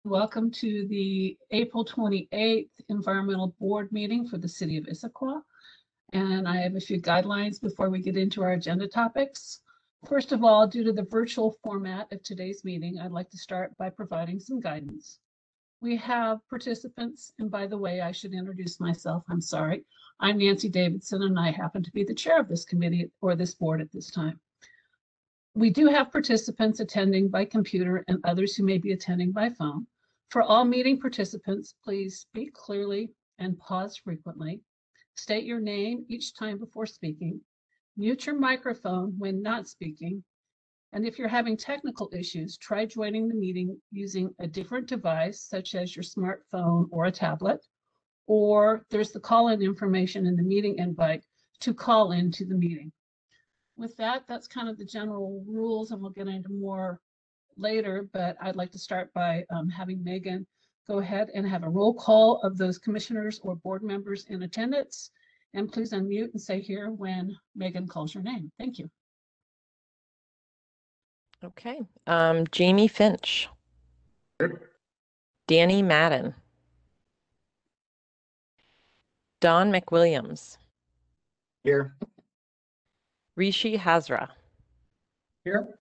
Welcome to the April 28th Environmental Board meeting for the City of Issaquah. And I have a few guidelines before we get into our agenda topics. First of all, due to the virtual format of today's meeting, I'd like to start by providing some guidance. We have participants, and by the way, I should introduce myself, I'm sorry. I'm Nancy Davidson, and I happen to be the chair of this committee or this board at this time. We do have participants attending by computer and others who may be attending by phone. For all meeting participants, please speak clearly and pause frequently. State your name each time before speaking. Mute your microphone when not speaking. And if you're having technical issues, try joining the meeting using a different device, such as your smartphone or a tablet. Or there's the call-in information in the meeting invite to call into the meeting. With that, that's kind of the general rules, and we'll get into more later, but I'd like to start by having Megan go ahead and have a roll call of those commissioners or board members in attendance. And please unmute and say here when Megan calls your name. Thank you. Okay. Jamie Finch. Danny Madden. Don McWilliams. Here. Rishi Hazra. Here.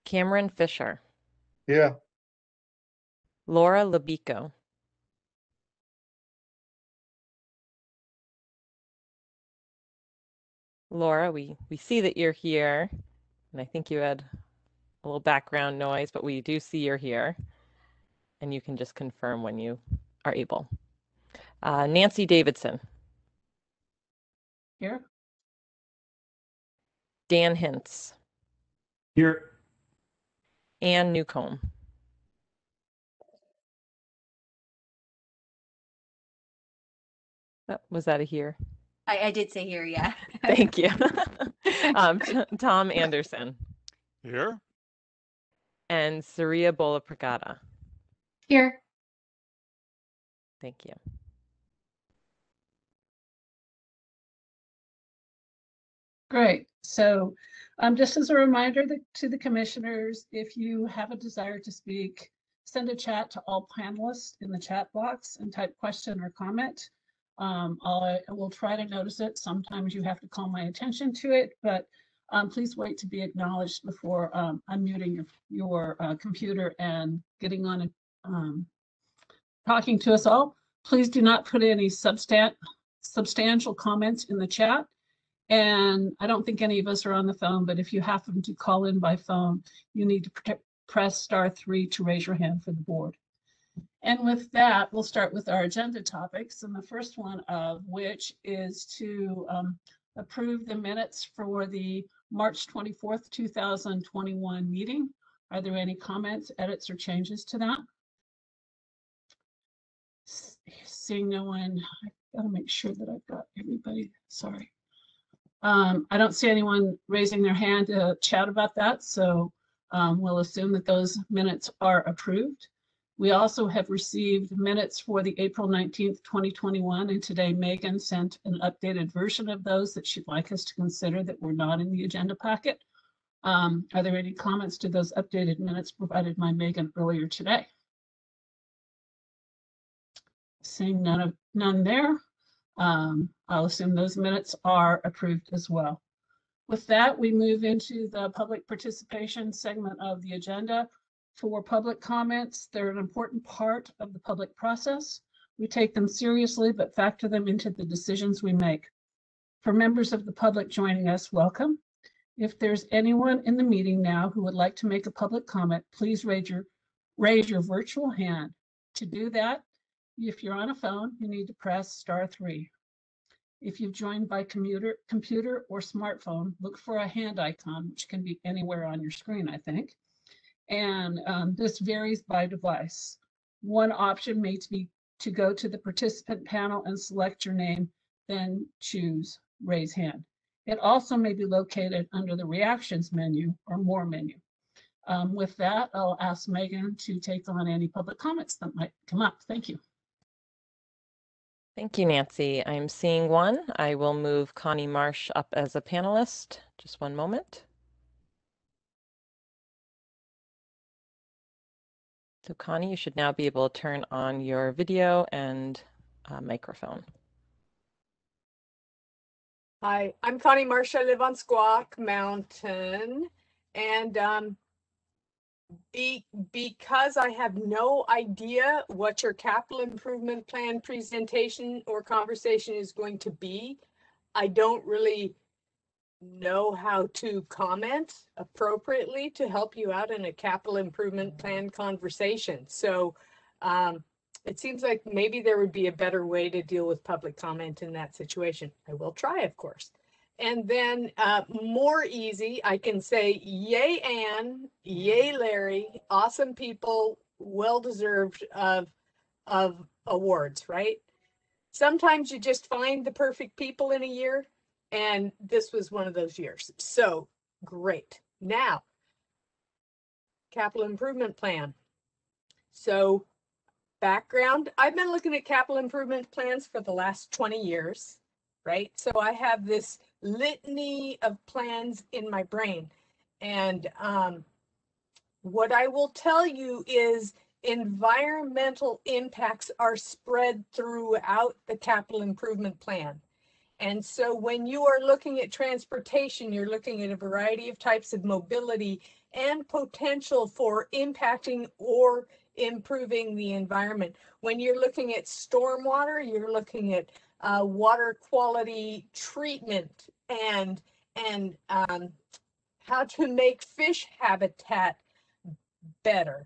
Cameron Fisher. Yeah. Laura Labico. Laura, we see that you're here, and I think you had a little background noise, but we do see you're here, and you can just confirm when you are able. Nancy Davidson. Here. Dan Hintz. Here. Ann Newcomb. Was that a here? I did say here, yeah. Thank you. Tom Anderson. Here. And Saria Bola Pragada. Here. Thank you. Great. So just as a reminder to the commissioners, if you have a desire to speak, send a chat to all panelists in the chat box and type question or comment. I will try to notice it. Sometimes you have to call my attention to it, but please wait to be acknowledged before unmuting your computer and getting on and talking to us all. Please do not put any substantial comments in the chat. And I don't think any of us are on the phone, but if you happen to call in by phone, you need to press *3 to raise your hand for the board. And with that, we'll start with our agenda topics. And the first one of which is to approve the minutes for the March 24th, 2021 meeting. Are there any comments, edits, or changes to that? Seeing no one, I gotta make sure that I've got everybody, sorry. I don't see anyone raising their hand to chat about that, so we'll assume that those minutes are approved. We also have received minutes for the April 19th, 2021, and today Megan sent an updated version of those that she'd like us to consider that were not in the agenda packet. Are there any comments to those updated minutes provided by Megan earlier today? Seeing none there. I'll assume those minutes are approved as well. With that, we move into the public participation segment of the agenda. For public comments, they're an important part of the public process. We take them seriously, but factor them into the decisions we make. For members of the public joining us, welcome. If there's anyone in the meeting now who would like to make a public comment, please raise your virtual hand. To do that, if you're on a phone, you need to press *3. If you've joined by computer or smartphone, look for a hand icon, which can be anywhere on your screen, I think. And this varies by device. One option may be to go to the participant panel and select your name, then choose raise hand. It also may be located under the reactions menu or more menu. With that, I'll ask Megan to take on any public comments that might come up. Thank you. Thank you, Nancy. I'm seeing one. I will move Connie Marsh up as a panelist. Just one moment. So Connie, you should now be able to turn on your video and microphone. Hi, I'm Connie Marsh. I live on Squawk Mountain. And because I have no idea what your capital improvement plan presentation or conversation is going to be, I don't really know how to comment appropriately to help you out in a capital improvement plan conversation. So it seems like maybe there would be a better way to deal with public comment in that situation. I will try, of course. And then more easy, I can say, yay, Anne, yay, Larry, awesome people, well-deserved of awards, right? Sometimes you just find the perfect people in a year, and this was one of those years. So great. Now, capital improvement plan. So background, I've been looking at capital improvement plans for the last 20 years, right? So I have this litany of plans in my brain. And what I will tell you is environmental impacts are spread throughout the capital improvement plan. And so when you are looking at transportation, you're looking at a variety of types of mobility and potential for impacting or improving the environment. When you're looking at stormwater, you're looking at water quality treatment and how to make fish habitat better.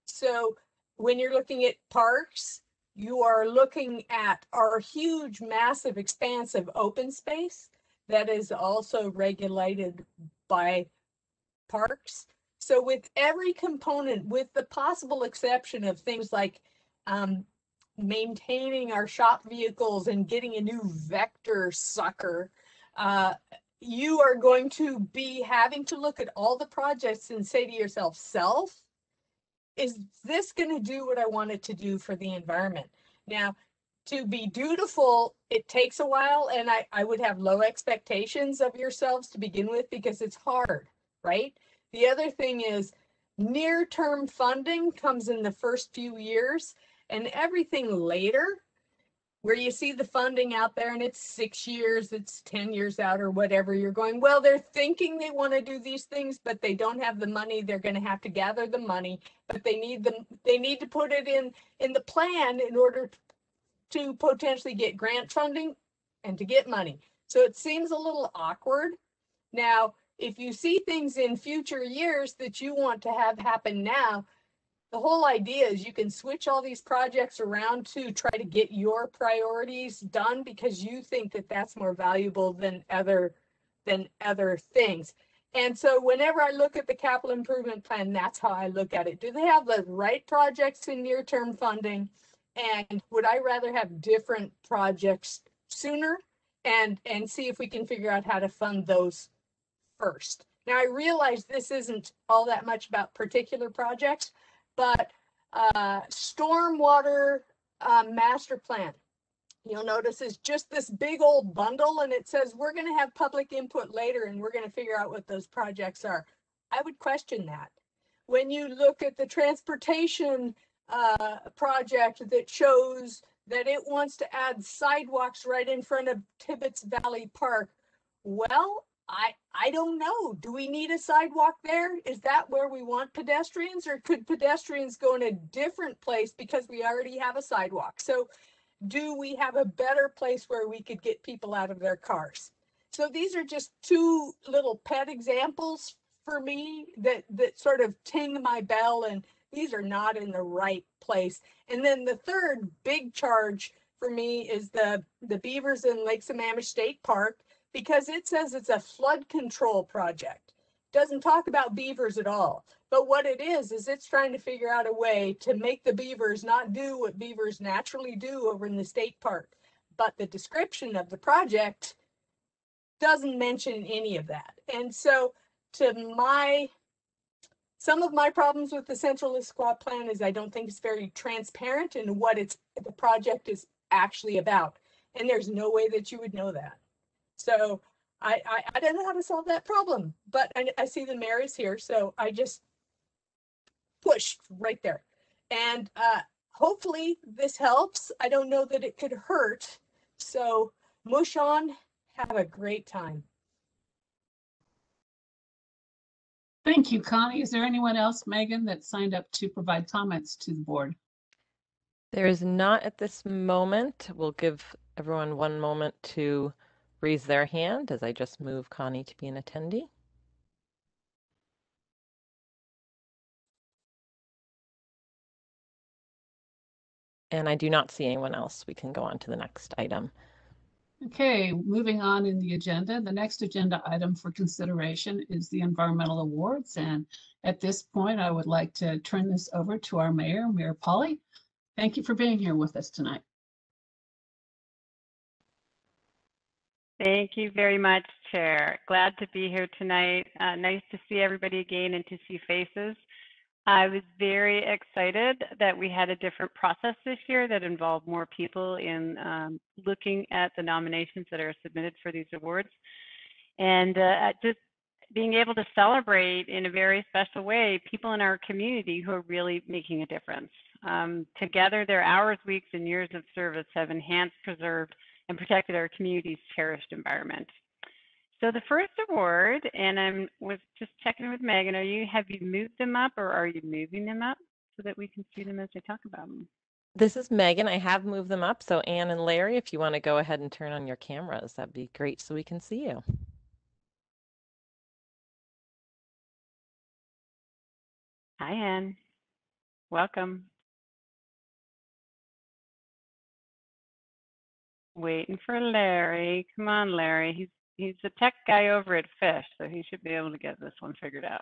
So when you're looking at parks, you are looking at our huge, massive expanse of open space that is also regulated by parks. So with every component, with the possible exception of things like maintaining our shop vehicles and getting a new vector sucker, you are going to be having to look at all the projects and say to yourself, is this going to do what I want it to do for the environment? Now, to be dutiful, it takes a while, and I would have low expectations of yourselves to begin with because it's hard, right? The other thing is near-term funding comes in the first few years, and everything later, where you see the funding out there and it's 6 years, it's 10 years out or whatever, you're going, well, they're thinking they want to do these things, but they don't have the money. They're going to have to gather the money, but they need to put it in the plan in order to potentially get grant funding and to get money. So it seems a little awkward. Now, if you see things in future years that you want to have happen now, the whole idea is you can switch all these projects around to try to get your priorities done because you think that that's more valuable than other things. And so whenever I look at the capital improvement plan, that's how I look at it. Do they have the right projects in near-term funding? And would I rather have different projects sooner and see if we can figure out how to fund those first? Now, I realize this isn't all that much about particular projects, but stormwater master plan, you'll notice is just this big old bundle, and it says we're going to have public input later and we're going to figure out what those projects are. I would question that. When you look at the transportation project that shows that it wants to add sidewalks right in front of Tibbetts Valley Park, well, I don't know. Do we need a sidewalk there? Is that where we want pedestrians, or could pedestrians go in a different place because we already have a sidewalk? So do we have a better place where we could get people out of their cars? So these are just two little pet examples for me that sort of ting my bell, and these are not in the right place. And then the third big charge for me is the beavers in Lake Sammamish State Park, because it says it's a flood control project. It doesn't talk about beavers at all. But what it is it's trying to figure out a way to make the beavers not do what beavers naturally do over in the state park. But the description of the project doesn't mention any of that. And so some of my problems with the Central Issaquah plan is I don't think it's very transparent in what the project is actually about. And there's no way that you would know that. So I don't know how to solve that problem, but I see the mayor is here, so I just pushed right there. And hopefully this helps. I don't know that it could hurt. So mush on, have a great time. Thank you, Connie. Is there anyone else, Megan, that signed up to provide comments to the board? There is not at this moment. We'll give everyone one moment to raise their hand as I just move Connie to be an attendee. And I do not see anyone else. We can go on to the next item. Okay, moving on in the agenda. The next agenda item for consideration is the environmental awards. And at this point, I would like to turn this over to our mayor, Mayor Polly. Thank you for being here with us tonight. Thank you very much, Chair. Glad to be here tonight. Nice to see everybody again and to see faces. I was very excited that we had a different process this year that involved more people in looking at the nominations that are submitted for these awards. And just being able to celebrate in a very special way people in our community who are really making a difference. Together, their hours, weeks, and years of service have enhanced, preserved, and protected our community's cherished environment. So the first award, and I was just checking with Megan, have you moved them up or are you moving them up so that we can see them as I talk about them? This is Megan. I have moved them up. So Anne and Larry, if you want to go ahead and turn on your cameras, that'd be great so we can see you. Hi, Anne. Welcome. Waiting for Larry. Come on, Larry. He's a tech guy over at Fish, so he should be able to get this one figured out.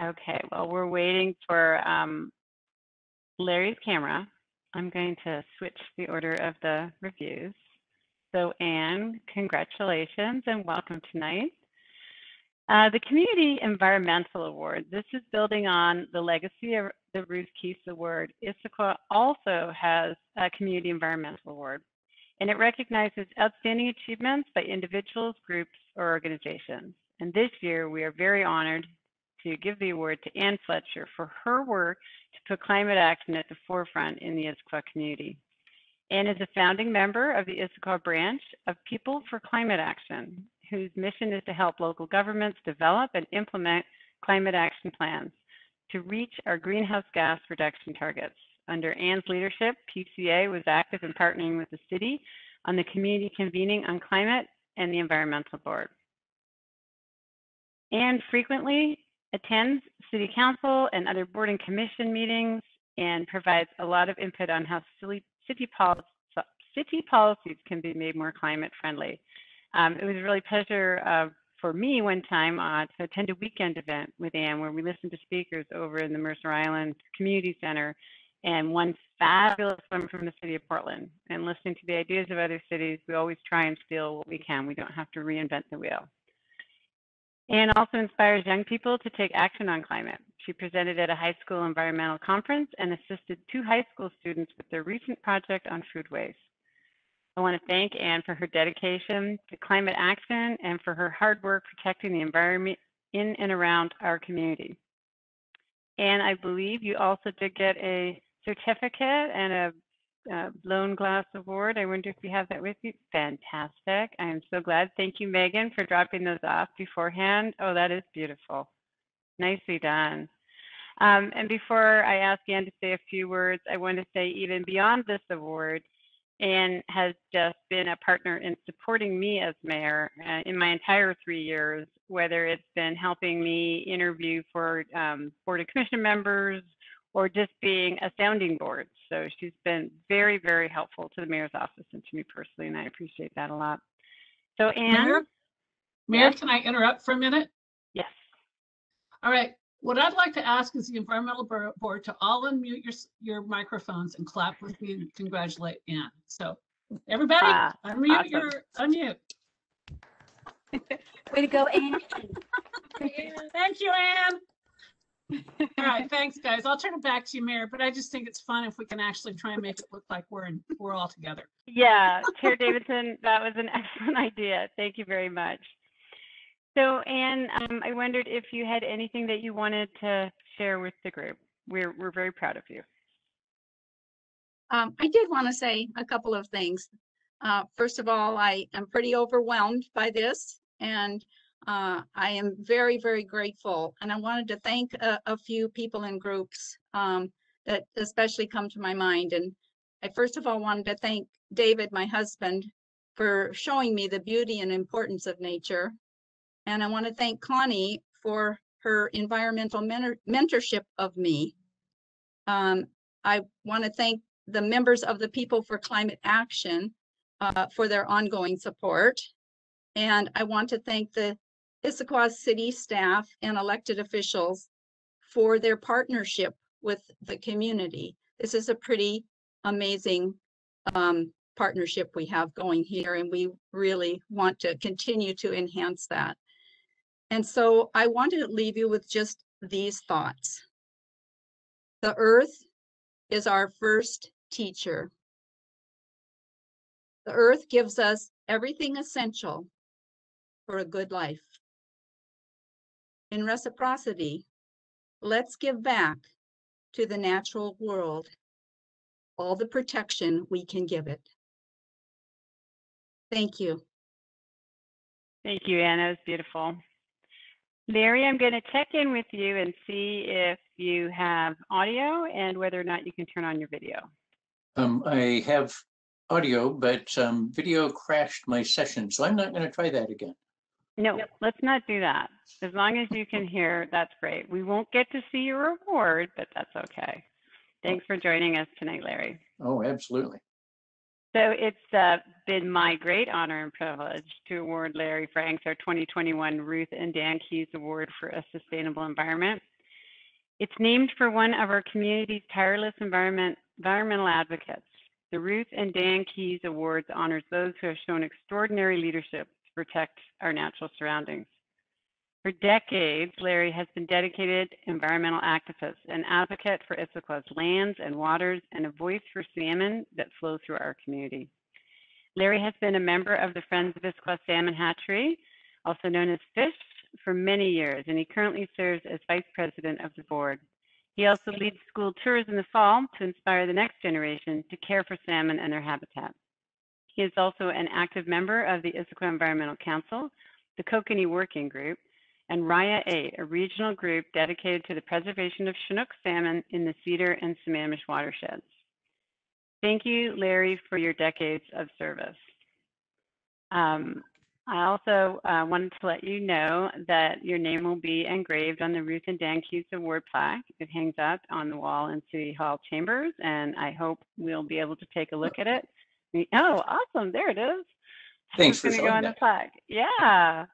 Okay, well, we're waiting for Larry's camera. I'm going to switch the order of the reviews. So Anne, congratulations and welcome tonight. The Community Environmental Award. This is building on the legacy of the Ruth Keese Award. Issaquah also has a Community Environmental Award, and it recognizes outstanding achievements by individuals, groups, or organizations. And this year, we are very honored to give the award to Ann Fletcher for her work to put climate action at the forefront in the Issaquah community. Ann is a founding member of the Issaquah branch of People for Climate Action, whose mission is to help local governments develop and implement climate action plans to reach our greenhouse gas reduction targets. Under Ann's leadership, PCA was active in partnering with the city on the Community Convening on Climate and the Environmental Board. Ann frequently attends City Council and other board and commission meetings and provides a lot of input on how city policies can be made more climate friendly. It was a really pleasure for me one time to attend a weekend event with Ann where we listened to speakers over in the Mercer Island Community Center and one fabulous one from the city of Portland. And listening to the ideas of other cities, we always try and steal what we can. We don't have to reinvent the wheel. Ann also inspires young people to take action on climate. She presented at a high school environmental conference and assisted 2 high school students with their recent project on food waste. I want to thank Ann for her dedication to climate action and for her hard work protecting the environment in and around our community. And I believe you also did get a certificate and a blown glass award. I wonder if you have that with you. Fantastic. I am so glad. Thank you, Megan, for dropping those off beforehand. Oh, that is beautiful. Nicely done. And before I ask Ann to say a few words, I want to say even beyond this award, Ann has just been a partner in supporting me as mayor in my entire 3 years, whether it's been helping me interview for board and commission members or just being a sounding board. So she's been very, very helpful to the mayor's office and to me personally, and I appreciate that a lot. So Ann? Mayor, Yes? can I interrupt for a minute? Yes. All right. What I'd like to ask is the environmental board to all unmute your microphones and clap with me and congratulate Ann. So everybody, unmute awesome. unmute. Way to go, Anne. Thank you, Ann. All right, thanks, guys. I'll turn it back to you, Mayor, but I just think it's fun if we can actually try and make it look like we're all together. Yeah, Chair Davidson, that was an excellent idea. Thank you very much. So, Anne, I wondered if you had anything that you wanted to share with the group. We're very proud of you. I did want to say a couple of things. First of all, I am pretty overwhelmed by this, and I am very, very grateful. And I wanted to thank a few people and groups that especially come to my mind. And I first of all wanted to thank David, my husband, for showing me the beauty and importance of nature. And I want to thank Connie for her environmental mentorship of me. I want to thank the members of the People for Climate Action for their ongoing support. And I want to thank the Issaquah city staff and elected officials for their partnership with the community. This is a pretty amazing partnership we have going here, and we really want to continue to enhance that. And so I wanted to leave you with just these thoughts. The earth is our first teacher. The earth gives us everything essential for a good life. In reciprocity, let's give back to the natural world all the protection we can give it. Thank you. Thank you, Anne. That was beautiful. Larry, I'm going to check in with you and see if you have audio and whether or not you can turn on your video. I have audio, but video crashed my session, so I'm not going to try that again. No, let's not do that. As long as you can hear, that's great. We won't get to see your reward, but that's okay. Thanks for joining us tonight, Larry. Oh, absolutely. So it's been my great honor and privilege to award Larry Franks our 2021 Ruth and Dan Keyes Award for a Sustainable Environment. It's named for one of our community's tireless environmental advocates. The Ruth and Dan Keyes Awards honors those who have shown extraordinary leadership to protect our natural surroundings. For decades, Larry has been dedicated environmental activist, an advocate for Issaquah's lands and waters, and a voice for salmon that flow through our community. Larry has been a member of the Friends of Issaquah Salmon Hatchery, also known as FISH, for many years, and he currently serves as vice president of the board. He also leads school tours in the fall to inspire the next generation to care for salmon and their habitat. He is also an active member of the Issaquah Environmental Council, the Kokanee Working Group, and Raya 8, a regional group dedicated to the preservation of Chinook salmon in the Cedar and Sammamish watersheds. Thank you, Larry, for your decades of service. I also wanted to let you know that your name will be engraved on the Ruth and Dan Keyes Award plaque. It hangs up on the wall in City Hall chambers, and I hope we'll be able to take a look at it. Oh, awesome, there it is. Thanks for showing showing on that. The plaque. Yeah.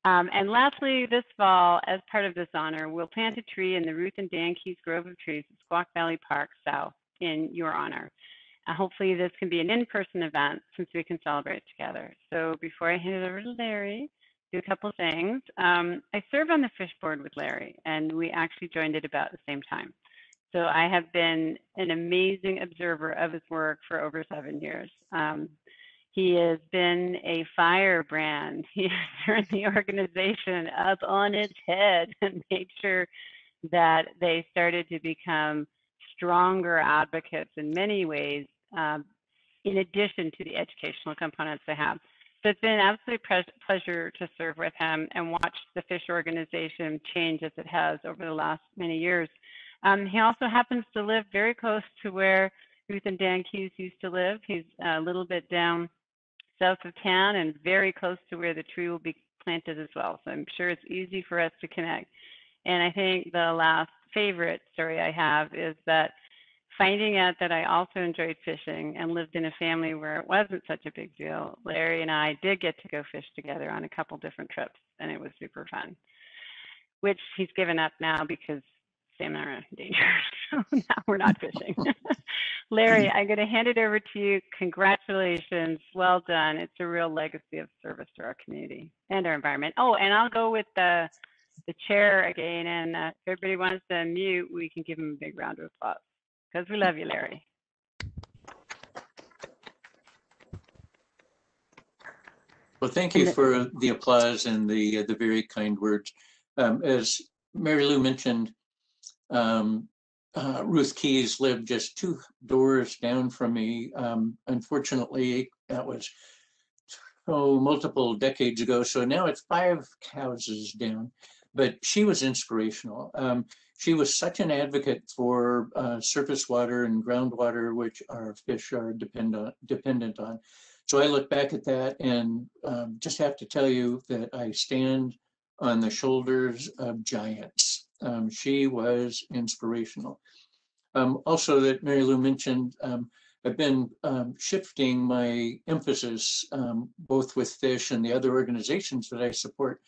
And lastly, this fall, as part of this honor, we'll plant a tree in the Ruth and Dan Keyes Grove of Trees at Squaw Valley Park South in your honor. Hopefully this can be an in-person event since we can celebrate together. So before I hand it over to Larry, do a couple of things. I serve on the Fish Board with Larry, and we actually joined at about the same time. So I have been an amazing observer of his work for over 7 years. He has been a firebrand. He has turned the organization up on its head and made sure that they started to become stronger advocates in many ways, in addition to the educational components they have. So it's been an absolute pleasure to serve with him and watch the Fish organization change as it has over the last many years. He also happens to live very close to where Ruth and Dan Keyes used to live. He's a little bit down south of town and very close to where the tree will be planted as well. So I'm sure it's easy for us to connect. And I think the last favorite story I have is that finding out that I also enjoyed fishing and lived in a family where it wasn't such a big deal, Larry and I did get to go fish together on a couple different trips, and it was super fun, which he's given up now because salmon are in danger. So now we're not fishing. Larry, I'm going to hand it over to you. Congratulations. Well done. It's a real legacy of service to our community and our environment. Oh, and I'll go with the chair again. And if everybody wants to unmute, we can give him a big round of applause because we love you, Larry. Well, thank And you for the applause and the very kind words. As Mary Lou mentioned, Ruth Keys lived just 2 doors down from me. Unfortunately, that was multiple decades ago. So now it's 5 houses down. But she was inspirational. She was such an advocate for surface water and groundwater, which our fish are dependent on. So I look back at that and just have to tell you that I stand on the shoulders of giants. She was inspirational. Also, that Mary Lou mentioned, I've been shifting my emphasis, both with FISH and the other organizations that I support,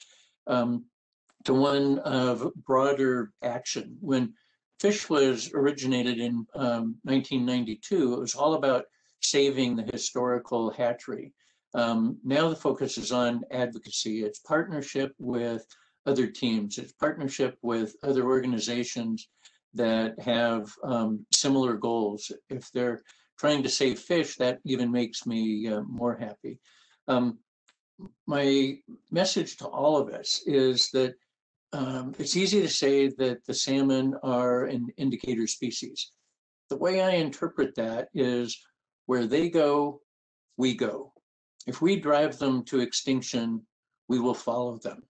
to one of broader action. When FISH was originated in 1992, it was all about saving the historical hatchery. Now the focus is on advocacy. It's partnership with other teams. It's partnership with other organizations that have similar goals. If they're trying to save fish, that even makes me more happy. My message to all of us is that it's easy to say that the salmon are an indicator species. The way I interpret that is where they go, we go. If we drive them to extinction, we will follow them.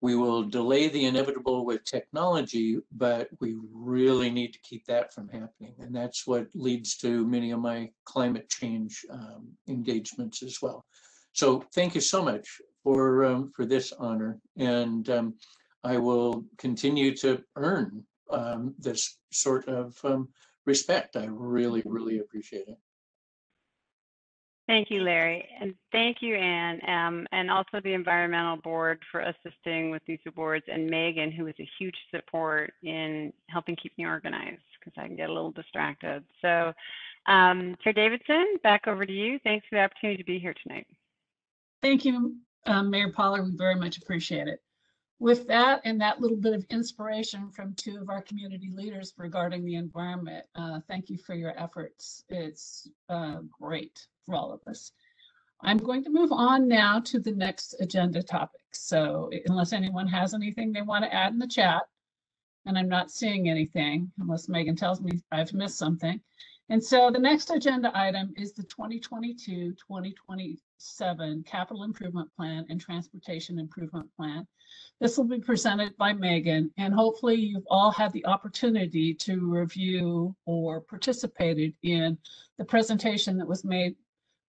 We will delay the inevitable with technology, but we really need to keep that from happening. And that's what leads to many of my climate change engagements as well. So thank you so much for this honor. And I will continue to earn this sort of respect. I really, really appreciate it. Thank you, Larry, and thank you, Anne, and also the Environmental Board for assisting with these awards, and Megan, who is a huge support in helping keep me organized because I can get a little distracted. So, Chair Davidson, back over to you. Thanks for the opportunity to be here tonight. Thank you, Mayor Pollard. We very much appreciate it. With that and that little bit of inspiration from 2 of our community leaders regarding the environment, thank you for your efforts. It's great for all of us. I'm going to move on now to the next agenda topic. So unless anyone has anything they want to add in the chat, and I'm not seeing anything, unless Megan tells me I've missed something. And so the next agenda item is the 2022-2027 Capital Improvement Plan and Transportation Improvement Plan. This will be presented by Megan, and hopefully you've all had the opportunity to review or participated in the presentation that was made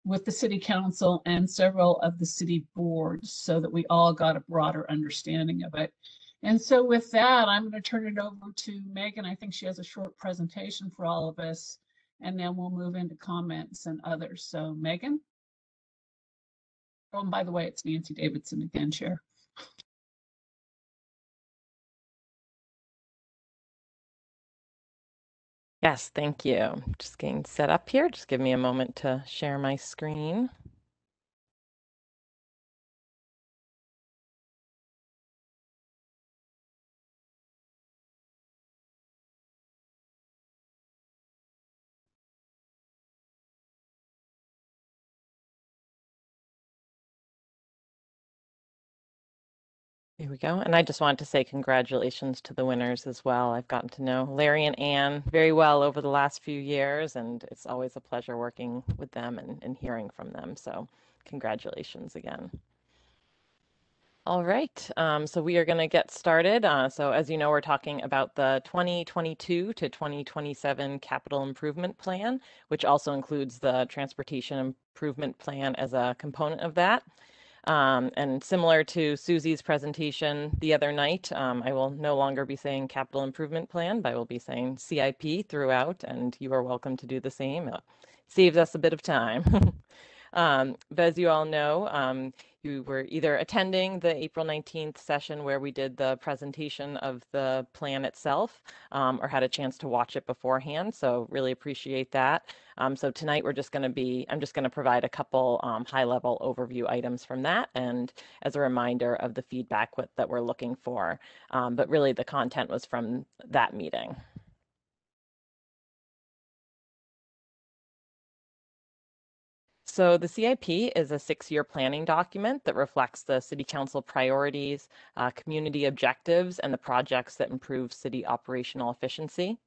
with the City Council and several of the city boards so that we all got a broader understanding of it. And so with that, I'm going to turn it over to Megan. I think she has a short presentation for all of us, and then we'll move into comments and others. So Megan? Oh, and by the way, it's Nancy Davidson again, Chair. Yes, thank you. Just getting set up here. Just give me a moment to share my screen. Here we go. And I just wanted to say congratulations to the winners as well. I've gotten to know Larry and Anne very well over the last few years, and it's always a pleasure working with them and hearing from them. So congratulations again. All right, so we are going to get started. So as you know, we're talking about the 2022 to 2027 Capital Improvement Plan, which also includes the Transportation Improvement Plan as a component of that. And similar to Susie's presentation the other night, I will no longer be saying Capital Improvement Plan, but I will be saying CIP throughout, and you are welcome to do the same. It saves us a bit of time. But as you all know, you were either attending the April 19th session where we did the presentation of the plan itself, or had a chance to watch it beforehand. So really appreciate that. So tonight I'm just going to provide a couple high-level overview items from that, and as a reminder of the feedback that we're looking for. But really the content was from that meeting. So the CIP is a 6-year planning document that reflects the City Council priorities, community objectives, and the projects that improve city operational efficiency.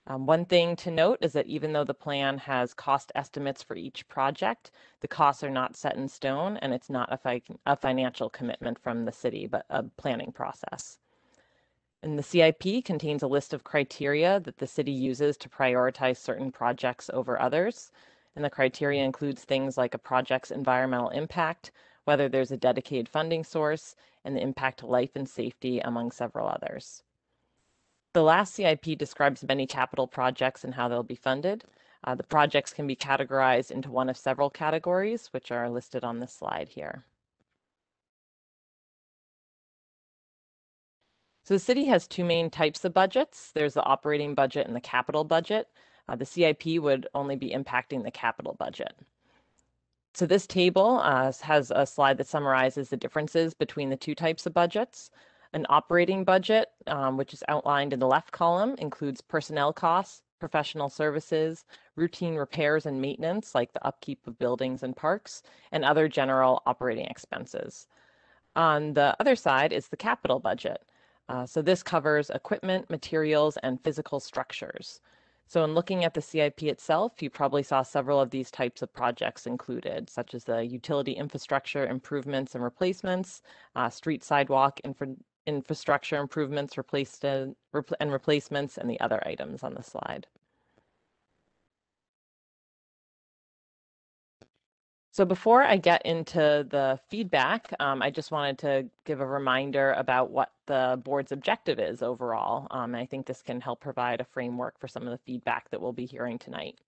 One thing to note is that even though the plan has cost estimates for each project, the costs are not set in stone, and it's not a financial commitment from the city, but a planning process. And the CIP contains a list of criteria that the city uses to prioritize certain projects over others. And the criteria includes things like a project's environmental impact, whether there's a dedicated funding source, and the impact to life and safety, among several others. The last CIP describes many capital projects and how they'll be funded. The projects can be categorized into one of several categories, which are listed on this slide here. So the city has 2 main types of budgets. There's the operating budget and the capital budget. The CIP would only be impacting the capital budget. So this table has a slide that summarizes the differences between the 2 types of budgets. An operating budget, which is outlined in the left column, includes personnel costs, professional services, routine repairs and maintenance, like the upkeep of buildings and parks, and other general operating expenses. On the other side is the capital budget. So this covers equipment, materials, and physical structures. So in looking at the CIP itself, you probably saw several of these types of projects included, such as the utility infrastructure improvements and replacements, street sidewalk infrastructure improvements and replacements, and the other items on the slide. So before I get into the feedback, I just wanted to give a reminder about what the board's objective is overall. And I think this can help provide a framework for some of the feedback that we'll be hearing tonight.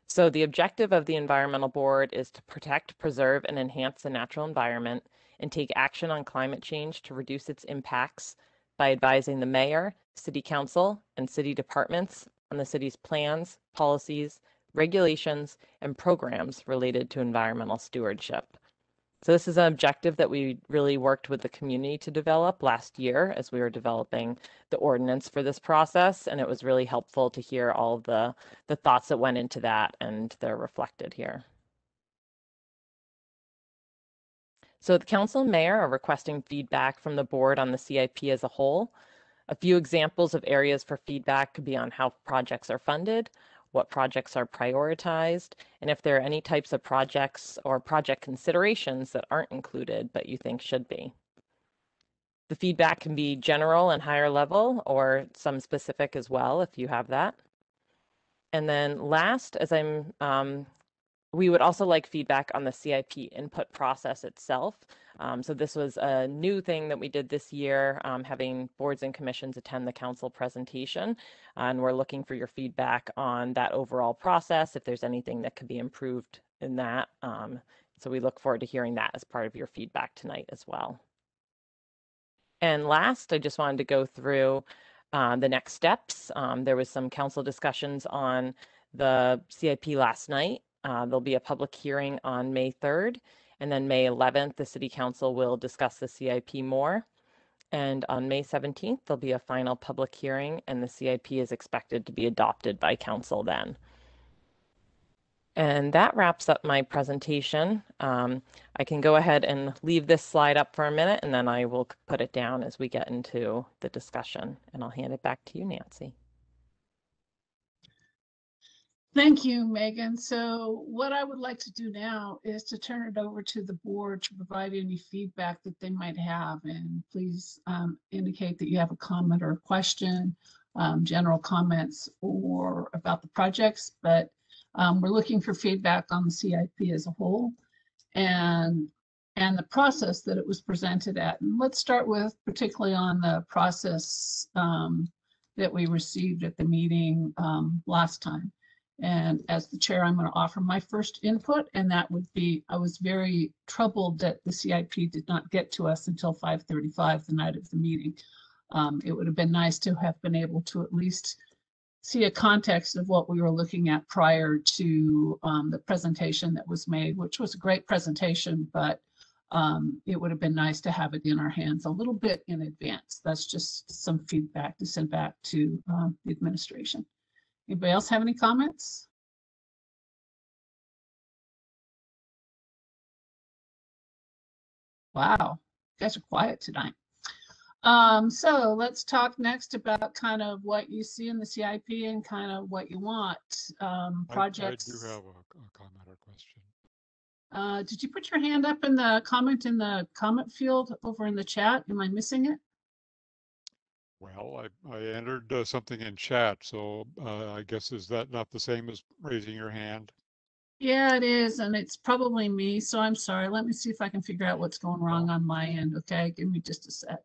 So the objective of the Environmental Board is to protect, preserve, and enhance the natural environment and take action on climate change to reduce its impacts by advising the mayor, city council, and city departments on the city's plans, policies, regulations, and programs related to environmental stewardship. So this is an objective that we really worked with the community to develop last year as we were developing the ordinance for this process, and it was really helpful to hear all of the thoughts that went into that, and they're reflected here. So the council and mayor are requesting feedback from the board on the CIP as a whole. A few examples of areas for feedback could be on how projects are funded, what projects are prioritized, and if there are any types of projects or project considerations that aren't included but you think should be. The feedback can be general and higher level, or some specific as well if you have that. And then last, we would also like feedback on the CIP input process itself. So this was a new thing that we did this year, having boards and commissions attend the council presentation. And we're looking for your feedback on that overall process, if there's anything that could be improved in that. So we look forward to hearing that as part of your feedback tonight as well. And last, I just wanted to go through the next steps. There was some council discussions on the CIP last night. There'll be a public hearing on May 3rd, and then May 11th, the City Council will discuss the CIP more. And on May 17th, there'll be a final public hearing, and the CIP is expected to be adopted by Council then. And that wraps up my presentation. I can go ahead and leave this slide up for a minute, and then I will put it down as we get into the discussion, and I'll hand it back to you, Nancy. Thank you, Megan. So what I would like to do now is to turn it over to the board to provide any feedback that they might have. And please indicate that you have a comment or a question, general comments or about the projects, but we're looking for feedback on the CIP as a whole and the process that it was presented at. And let's start with particularly on the process that we received at the meeting last time. And as the chair, I'm going to offer my first input, and that would be, I was very troubled that the CIP did not get to us until 5:35 the night of the meeting. It would have been nice to have been able to at least see a context of what we were looking at prior to the presentation that was made, which was a great presentation, but it would have been nice to have it in our hands a little bit in advance. That's just some feedback to send back to the administration. Anybody else have any comments? Wow, you guys are quiet tonight. So let's talk next about kind of what you see in the CIP and kind of what you want. Projects. I do have a comment or question. Did you put your hand up in the comment field over in the chat? Am I missing it? Well, I entered something in chat, so I guess is that not the same as raising your hand? Yeah, it is, and it's probably me, so I'm sorry. Let me see if I can figure out what's going wrong on my end, okay? Give me just a sec.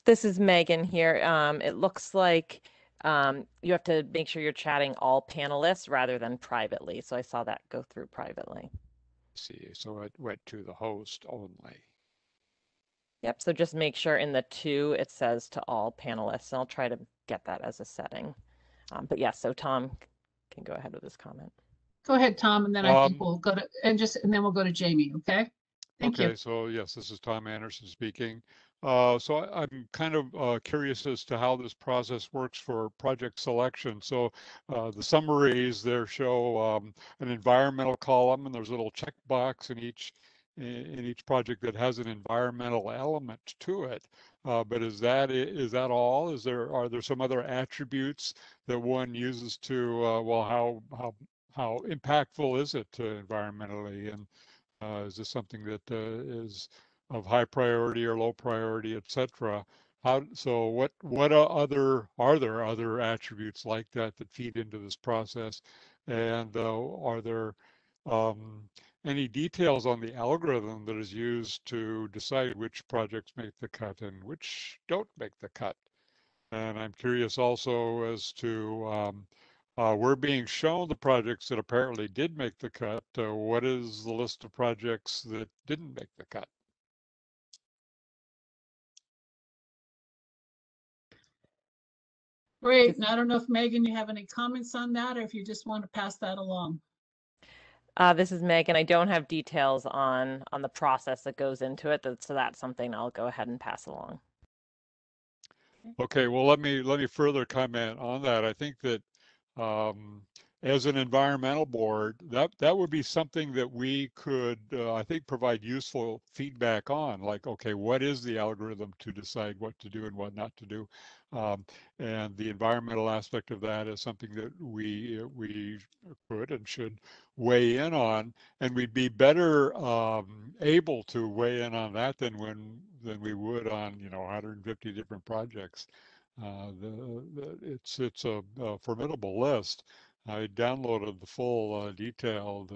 This is Megan here. It looks like you have to make sure you're chatting all panelists rather than privately. So I saw that go through privately. See, so it went to the host only. Yep, so just make sure in the two it says to all panelists, and I'll try to get that as a setting. But yeah, so Tom can go ahead with his comment. Go ahead, Tom, and then I think we'll go to and then we'll go to Jamie, okay? Thank you. Okay, so yes, this is Tom Anderson speaking. So I'm kind of curious as to how this process works for project selection. So the summaries there show an environmental column, and there's a little checkbox in each project that has an environmental element to it. But is that all? Are there some other attributes that one uses to well, how impactful is it environmentally? And is this something that is of high priority or low priority, etc.? What are there other attributes like that feed into this process? And are there any details on the algorithm that is used to decide which projects make the cut and which don't make the cut? And I'm curious also as to we're being shown the projects that apparently did make the cut. What is the list of projects that didn't make the cut? Great. And I don't know if Megan, you have any comments on that, or if you just want to pass that along. This is Megan. I don't have details on the process that goes into it, so that's something I'll go ahead and pass along. Okay, well, let me further comment on that. I think that as an environmental board, that would be something that we could, I think, provide useful feedback on. Like, okay, what is the algorithm to decide what to do and what not to do? And the environmental aspect of that is something that we could and should weigh in on, and we'd be better able to weigh in on that than we would on 150 different projects. It's a formidable list. I downloaded the full detailed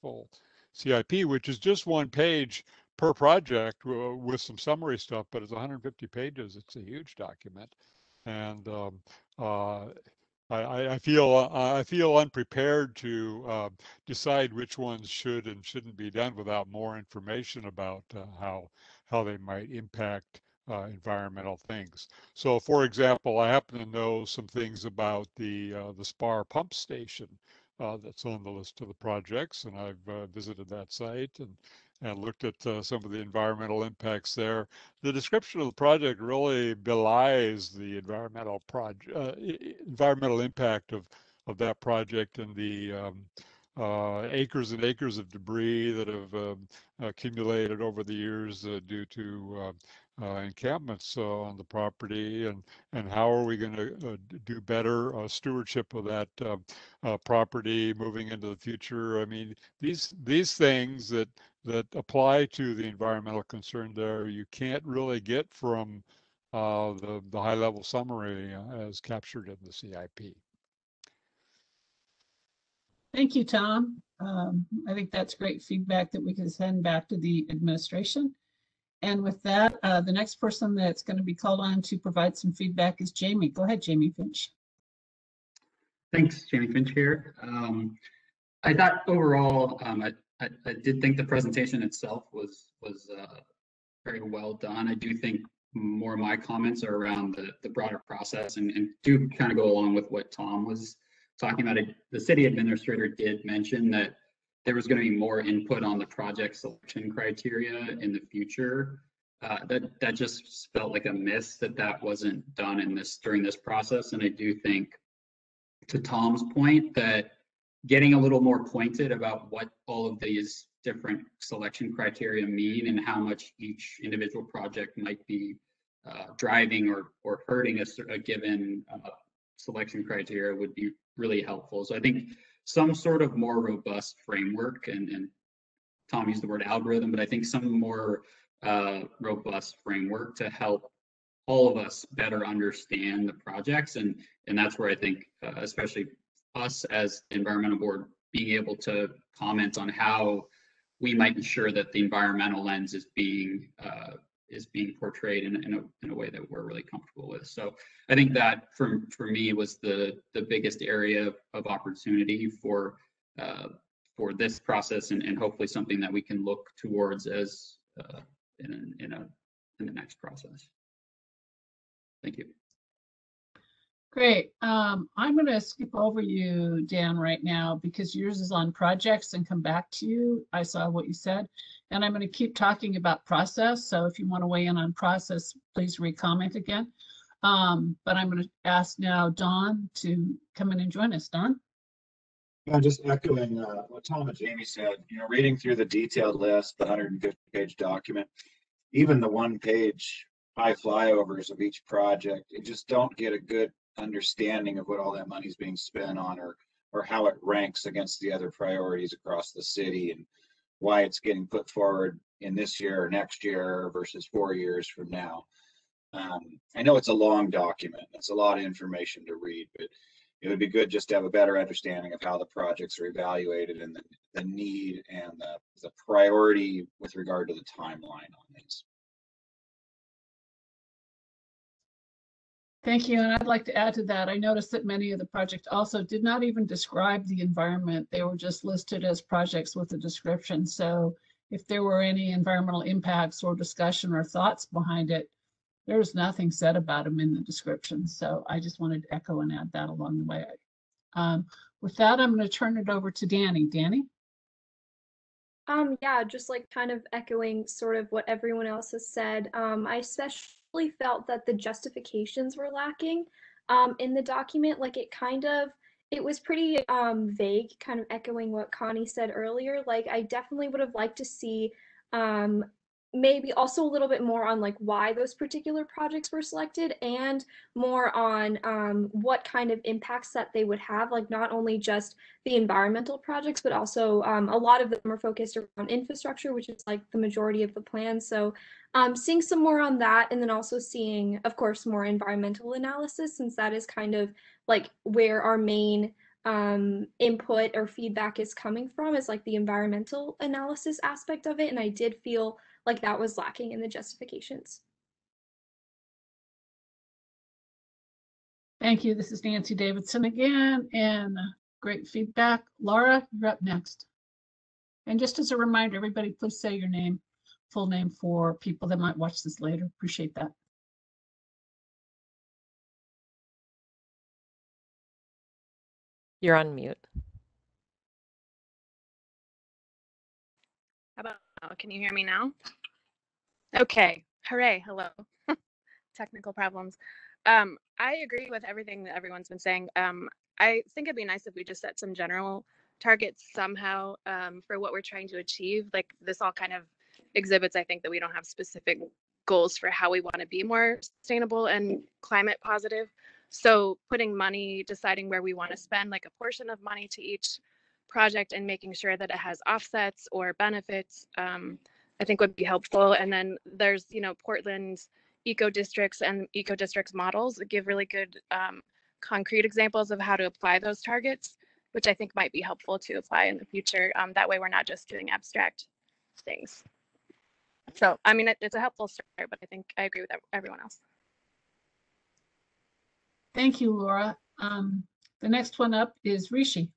full CIP, which is just one page per project with some summary stuff, but it's 150 pages. It's a huge document, and I feel unprepared to decide which ones should and shouldn't be done without more information about how they might impact environmental things. So, for example, I happen to know some things about the Spar pump station that's on the list of the projects, and I've visited that site and looked at some of the environmental impacts there. The description of the project really belies the environmental impact of that project and the acres and acres of debris that have accumulated over the years due to encampments on the property, and how are we going to do better stewardship of that property moving into the future? I mean, these things that apply to the environmental concern there, you can't really get from the high level summary as captured in the CIP. Thank you, Tom. I think that's great feedback that we can send back to the administration. And with that, the next person that's going to be called on to provide some feedback is Jamie. Go ahead, Jamie Finch. Thanks, Jamie Finch here. I thought overall, I did think the presentation itself was very well done. I do think more of my comments are around the broader process and do kind of go along with what Tom was talking about. The city administrator did mention that there was going to be more input on the project selection criteria in the future. That just felt like a miss that wasn't done during this process. And I do think, to Tom's point, that getting a little more pointed about what all of these different selection criteria mean and how much each individual project might be driving or hurting a given selection criteria would be really helpful. So I think some sort of more robust framework, and Tom used the word algorithm, but I think some more robust framework to help all of us better understand the projects. And that's where I think, especially us as the environmental board, being able to comment on how we might ensure that the environmental lens is being portrayed in a way that we're really comfortable with. So I think that for me was the biggest area of opportunity for this process, and hopefully something that we can look towards as in the next process. Thank you. Great. I'm going to skip over you, Dan, right now, because yours is on projects and come back to you. I saw what you said, and I'm going to keep talking about process. So if you want to weigh in on process, please re-comment again. But I'm going to ask now Dawn to come in and join us. Dawn? Yeah, just echoing what Tom and Jamie said, reading through the detailed list, the 150-page document, even the one-page high flyovers of each project, you just don't get a good understanding of what all that money is being spent on, or how it ranks against the other priorities across the city, and why it's getting put forward in this year or next year versus 4 years from now. I know it's a long document, it's a lot of information to read, but it would be good just to have a better understanding of how the projects are evaluated, and the need and the priority with regard to the timeline on these. Thank you. And I'd like to add to that. I noticed that many of the projects also did not even describe the environment. They were just listed as projects with a description. So if there were any environmental impacts or discussion or thoughts behind it, there was nothing said about them in the description. So I just wanted to echo and add that along the way. With that, I'm going to turn it over to Danny. Danny? Yeah, just like kind of echoing sort of what everyone else has said. I especially felt that the justifications were lacking in the document. Like it was pretty vague, kind of echoing what Connie said earlier. Like I definitely would have liked to see maybe also a little bit more on like why those particular projects were selected, and more on what kind of impacts that they would have, like not only just the environmental projects, but also a lot of them are focused around infrastructure, which is like the majority of the plan. So seeing some more on that, and then also seeing, of course, more environmental analysis, since that is kind of like where our main input or feedback is coming from, is like the environmental analysis aspect of it. And I did feel like that was lacking in the justifications. Thank you. This is Nancy Davidson again, and great feedback. Laura, you're up next. And just as a reminder, everybody, please say your name, full name, for people that might watch this later. Appreciate that. You're on mute. How about now? Can you hear me now? Okay. Hooray. Hello. Technical problems. I agree with everything that everyone's been saying. I think it'd be nice if we just set some general targets somehow for what we're trying to achieve. Like this all kind of exhibits, I think, that we don't have specific goals for how we want to be more sustainable and climate positive. So putting money, deciding where we want to spend like a portion of money to each project, and making sure that it has offsets or benefits, I think would be helpful. And then there's, Portland's eco districts and eco districts models that give really good concrete examples of how to apply those targets, which I think might be helpful to apply in the future. That way we're not just doing abstract things. So, I mean, it's a helpful start, but I think I agree with everyone else. Thank you, Laura. The next one up is Rishi.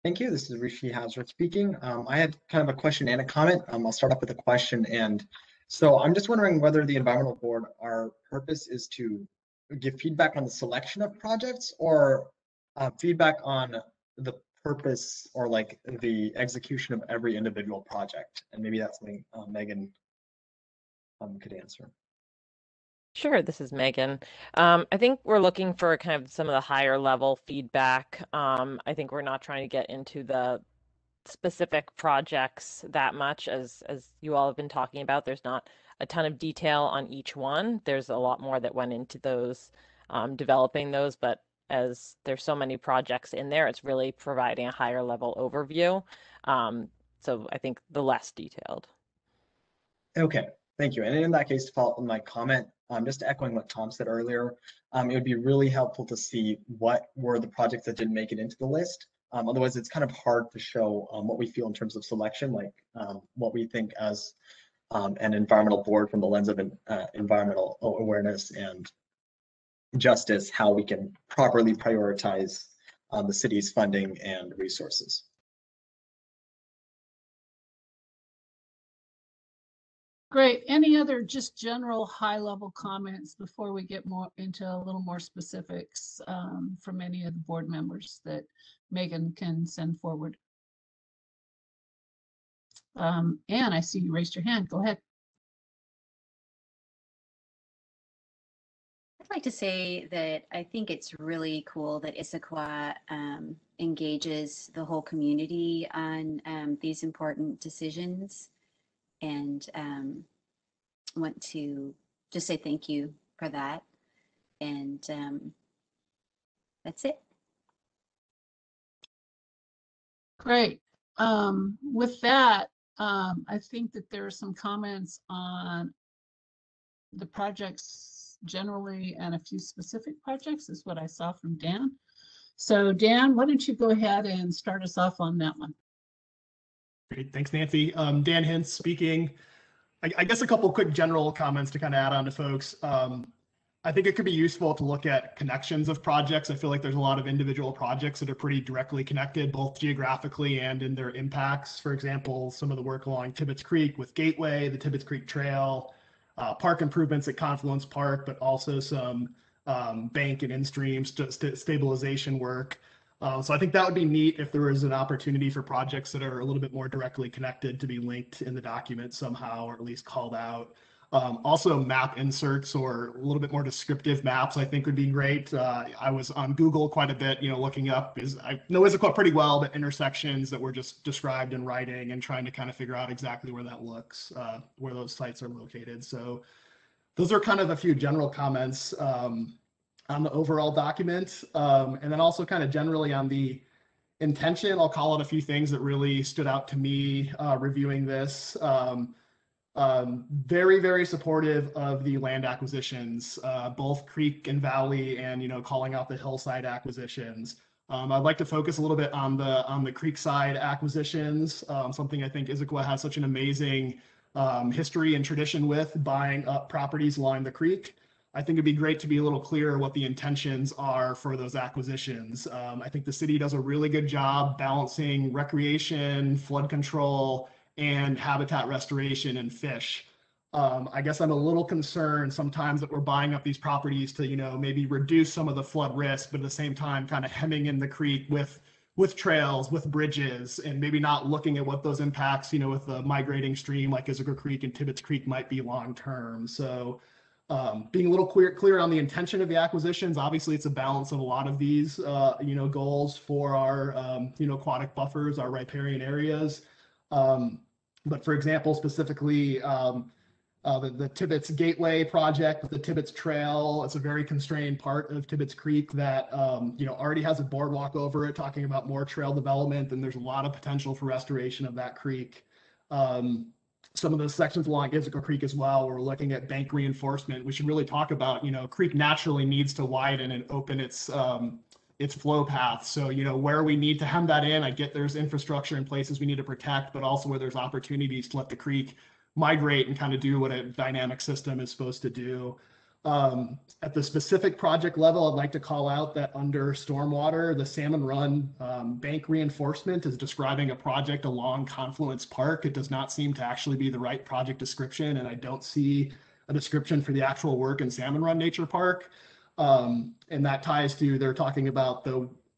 Thank you. This is Rishi Hazard speaking. I had kind of a question and a comment. I'll start off with a question. And so I'm just wondering whether the environmental board, our purpose is to give feedback on the selection of projects, or feedback on the purpose or like the execution of every individual project. And maybe that's something Megan could answer. Sure, this is Megan. I think we're looking for kind of some of the higher level feedback. I think we're not trying to get into the specific projects that much as you all have been talking about. There's not a ton of detail on each one. There's a lot more that went into those, developing those, but as there's so many projects in there, it's really providing a higher level overview. So I think the less detailed. Okay, thank you. And in that case, to follow up with my comment, just echoing what Tom said earlier, it would be really helpful to see what were the projects that didn't make it into the list. Otherwise, it's kind of hard to show what we feel in terms of selection, like what we think as an environmental board from the lens of environmental awareness and justice, how we can properly prioritize the city's funding and resources. Great. Any other just general high-level comments before we get more into a little more specifics from any of the board members that Megan can send forward? Anne, I see you raised your hand. Go ahead. I'd like to say that I think it's really cool that Issaquah engages the whole community on these important decisions, and want to just say thank you for that. And that's it. Great. With that, I think that there are some comments on the projects generally and a few specific projects is what I saw from Dan. So Dan, why don't you go ahead and start us off on that one? Great, thanks, Nancy. Dan Hintz speaking. I guess a couple quick general comments to kind of add on to folks. I think it could be useful to look at connections of projects. I feel like there's a lot of individual projects that are pretty directly connected, both geographically and in their impacts. For example, some of the work along Tibbetts Creek with Gateway, the Tibbetts Creek Trail, park improvements at Confluence Park, but also some bank and in-stream stabilization work. So I think that would be neat if there was an opportunity for projects that are a little bit more directly connected to be linked in the document somehow, or at least called out. Also map inserts or a little bit more descriptive maps I think would be great. I was on Google quite a bit, looking up, I know Issaquah pretty well, but intersections that were just described in writing and trying to kind of figure out exactly where that looks, where those sites are located. So those are kind of a few general comments on the overall document. And then also kind of generally on the intention, I'll call it a few things that really stood out to me reviewing this. Very, very supportive of the land acquisitions, both Creek and Valley, and calling out the hillside acquisitions. I'd like to focus a little bit on the Creekside acquisitions, something I think Issaquah has such an amazing history and tradition with, buying up properties along the creek. I think it'd be great to be a little clearer what the intentions are for those acquisitions. I think the city does a really good job balancing recreation, flood control, and habitat restoration and fish. I guess I'm a little concerned sometimes that we're buying up these properties to, maybe reduce some of the flood risk, but at the same time kind of hemming in the creek with trails, with bridges, and maybe not looking at what those impacts, with the migrating stream like Issaquah Creek and Tibbetts Creek might be long-term. So being a little clear on the intention of the acquisitions. Obviously, it's a balance of a lot of these, goals for our, aquatic buffers, our riparian areas. But for example, specifically, the Tibbetts Gateway project with the Tibbetts Trail, it's a very constrained part of Tibbetts Creek that, already has a boardwalk over it, talking about more trail development, and there's a lot of potential for restoration of that creek. Some of the sections along Issaquah Creek as well, we're looking at bank reinforcement. We should really talk about, Creek naturally needs to widen and open its flow path. So, where we need to hem that in, I get there's infrastructure in places we need to protect, but also where there's opportunities to let the creek migrate and kind of do what a dynamic system is supposed to do. At the specific project level, I'd like to call out that under stormwater, the Salmon Run bank reinforcement is describing a project along Confluence Park. It does not seem to actually be the right project description, and I don't see a description for the actual work in Salmon Run Nature Park. And that ties to, they're talking about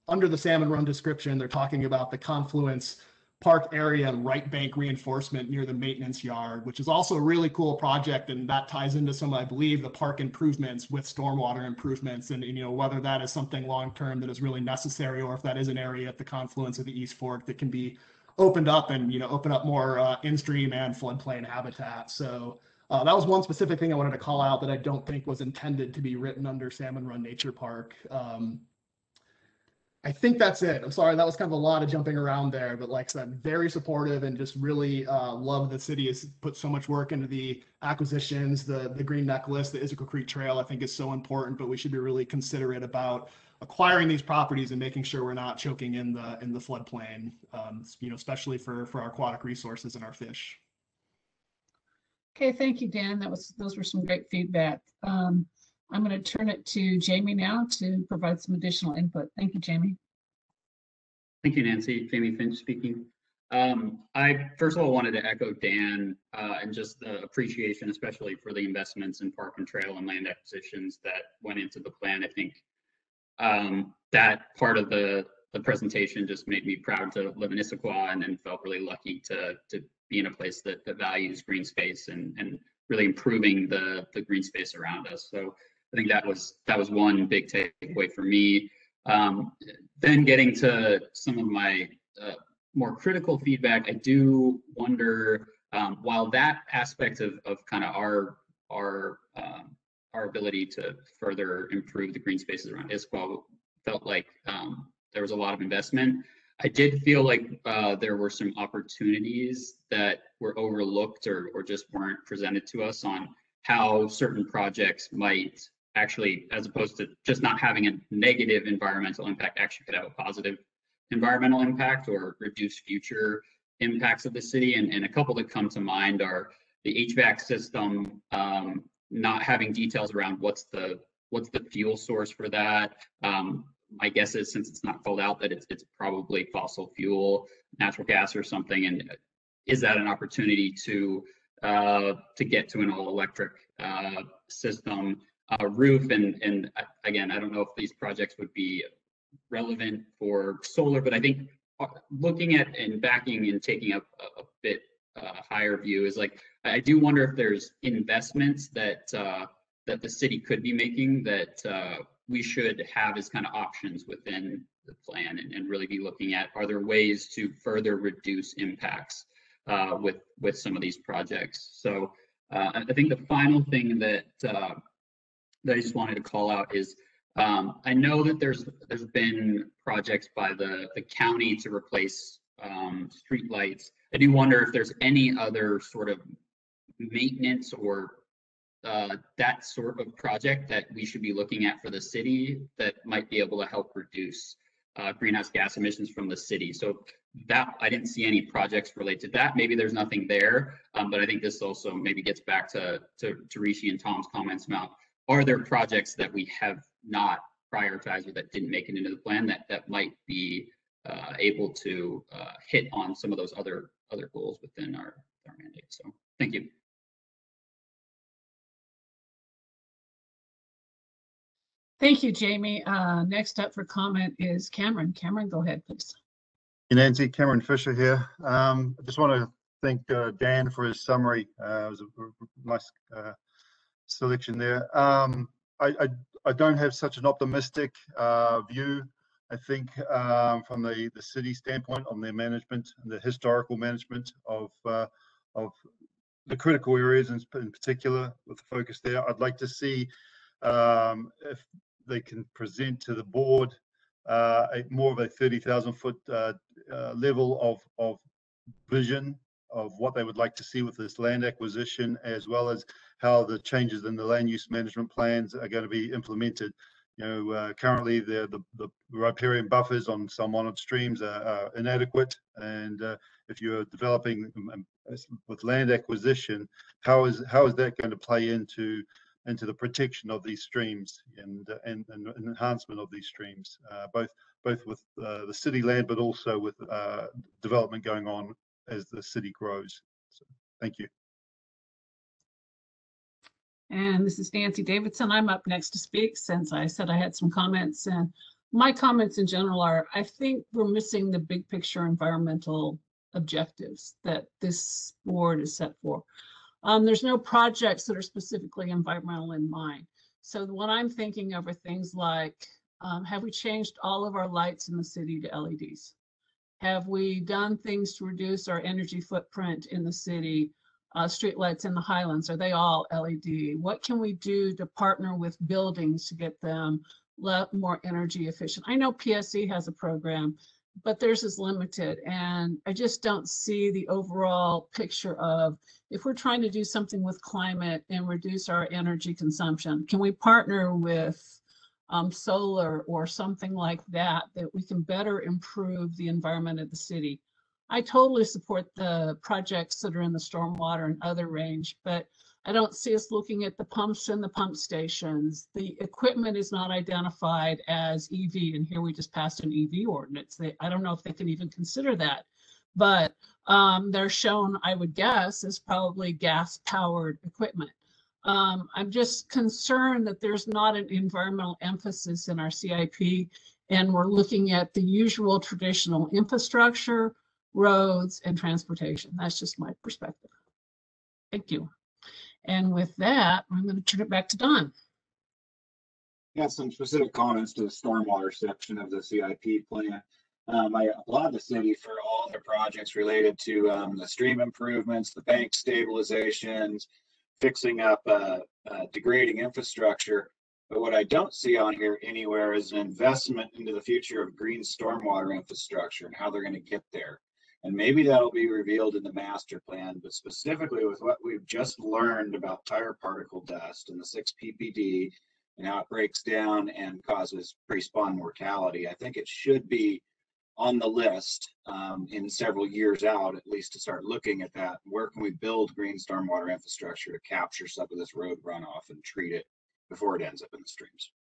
under the Salmon Run description, they're talking about the Confluence Park area and right bank reinforcement near the maintenance yard, which is also a really cool project. And that ties into some, I believe, the park improvements with stormwater improvements, and, whether that is something long-term that is really necessary, or if that is an area at the confluence of the East Fork that can be opened up and, open up more in-stream and floodplain habitat. So that was one specific thing I wanted to call out that I don't think was intended to be written under Salmon Run Nature Park. I think that's it. I'm sorry, that was kind of a lot of jumping around there, but like I said, very supportive and just really love the city has put so much work into the acquisitions, the green necklace, the Issaquah Creek Trail, I think is so important, but we should be really considerate about acquiring these properties and making sure we're not choking in the floodplain, especially for our aquatic resources and our fish. Okay, thank you, Dan. Those were some great feedback. I'm going to turn it to Jamie now to provide some additional input. Thank you, Jamie. Thank you, Nancy. Jamie Finch speaking. I first of all wanted to echo Dan and just the appreciation, especially for the investments in park and trail and land acquisitions that went into the plan. I think that part of the presentation just made me proud to live in Issaquah and felt really lucky to be in a place that values green space and really improving the green space around us. So I think that was one big takeaway for me. Then getting to some of my more critical feedback, I do wonder, while that aspect of kind of our ability to further improve the green spaces around Issaquah felt like there was a lot of investment, I did feel like there were some opportunities that were overlooked or just weren't presented to us on how certain projects might actually, as opposed to just not having a negative environmental impact, actually could have a positive environmental impact or reduce future impacts of the city. And a couple that come to mind are the HVAC system, not having details around what's the fuel source for that. My guess is, since it's not called out, that it's probably fossil fuel, natural gas or something. And is that an opportunity to get to an all electric system? Roof, and again, I don't know if these projects would be relevant for solar, but I think looking at and backing and taking up a bit higher view is like, I do wonder if there's investments that the city could be making that we should have as kind of options within the plan and really be looking at, are there ways to further reduce impacts with some of these projects? So I think the final thing that I just wanted to call out is I know that there's been projects by the county to replace street lights. I do wonder if there's any other sort of maintenance or that sort of project that we should be looking at for the city that might be able to help reduce greenhouse gas emissions from the city. So that I didn't see any projects related to that. Maybe there's nothing there, but I think this also maybe gets back to Rishi and Tom's comments about, are there projects that we have not prioritized or that didn't make it into the plan that might be able to hit on some of those other goals within our mandate? So thank you. Thank you, Jamie. Next up for comment is Cameron. Cameron, go ahead, please. Hey, Nancy, Cameron Fisher here. I just want to thank Dan for his summary. It was a nice selection there. I don't have such an optimistic view. I think from the city standpoint on their management, the historical management of the critical areas in particular with the focus there. I'd like to see if they can present to the board more of a 30,000 foot level of vision of what they would like to see with this land acquisition, as well as how the changes in the land use management plans are going to be implemented. Currently the riparian buffers on some monitored streams are inadequate, and if you're developing with land acquisition, how is that going to play into the protection of these streams and enhancement of these streams, both with the city land, but also with development going on as the city grows. So, thank you. And this is Nancy Davidson. I'm up next to speak since I said I had some comments. And my comments in general are, I think we're missing the big picture environmental objectives that this board is set for. There's no projects that are specifically environmental in mind. So what I'm thinking of are things like, have we changed all of our lights in the city to LEDs? Have we done things to reduce our energy footprint in the city? Streetlights in the Highlands, are they all LED? What can we do to partner with buildings to get them more energy efficient? I know PSE has a program, but theirs is limited. And I just don't see the overall picture of, if we're trying to do something with climate and reduce our energy consumption, can we partner with solar or something like that, that we can better improve the environment of the city? I totally support the projects that are in the stormwater and other range, but I don't see us looking at the pumps and the pump stations. The equipment is not identified as EV, and here we just passed an EV ordinance. I don't know if they can even consider that, but they're shown, I would guess, as probably gas-powered equipment. I'm just concerned that there's not an environmental emphasis in our CIP, and we're looking at the usual traditional infrastructure, roads, and transportation. That's just my perspective. Thank you. And with that, I'm going to turn it back to Don. Yeah, some specific comments to the stormwater section of the CIP plan. I applaud the city for all the projects related to the stream improvements, the bank stabilizations, fixing up degrading infrastructure. But what I don't see on here anywhere is an investment into the future of green stormwater infrastructure and how they're going to get there. And maybe that'll be revealed in the master plan, but specifically with what we've just learned about tire particle dust and the 6 ppd and how it breaks down and causes pre-spawn mortality, I think it should be on the list in several years out, at least, to start looking at that. Where can we build green stormwater infrastructure to capture some of this road runoff and treat it before it ends up in the streams?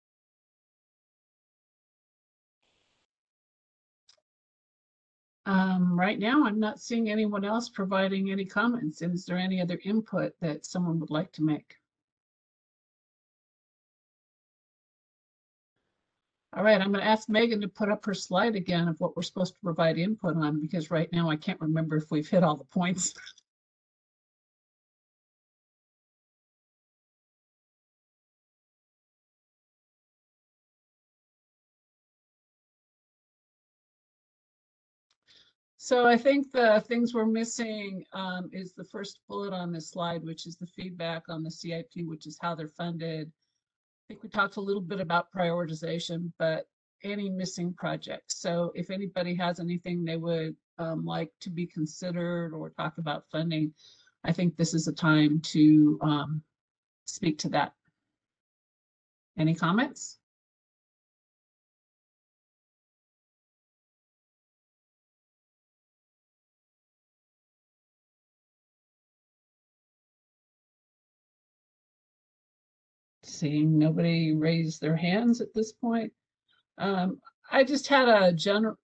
Right now, I'm not seeing anyone else providing any comments. Is there any other input that someone would like to make? All right, I'm going to ask Megan to put up her slide again of what we're supposed to provide input on, because right now I can't remember if we've hit all the points. So I think the things we're missing is the first bullet on this slide, which is the feedback on the CIP, which is how they're funded. I think we talked a little bit about prioritization, but any missing projects. So if anybody has anything they would like to be considered or talk about funding, I think this is a time to speak to that. Any comments? Seeing nobody raise their hands at this point. I just had a general,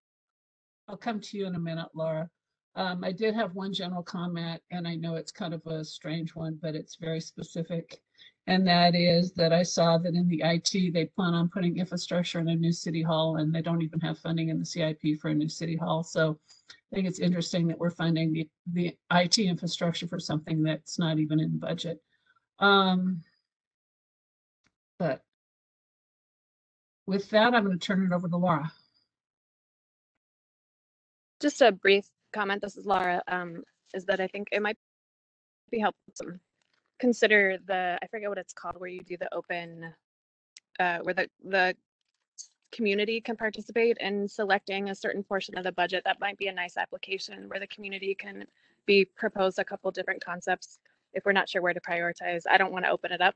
I'll come to you in a minute, Laura. I did have one general comment, and I know it's kind of a strange one, but it's very specific. And that is that I saw that in the IT, they plan on putting infrastructure in a new city hall, and they don't even have funding in the CIP for a new city hall. So I think it's interesting that we're funding the IT infrastructure for something that's not even in the budget. But with that, I'm going to turn it over to Laura. Just a brief comment, this is Laura, is that I think it might be helpful to consider the, I forget what it's called, where you do the open, where the community can participate in selecting a certain portion of the budget. That might be a nice application where the community can be proposed a couple different concepts if we're not sure where to prioritize. I don't want to open it up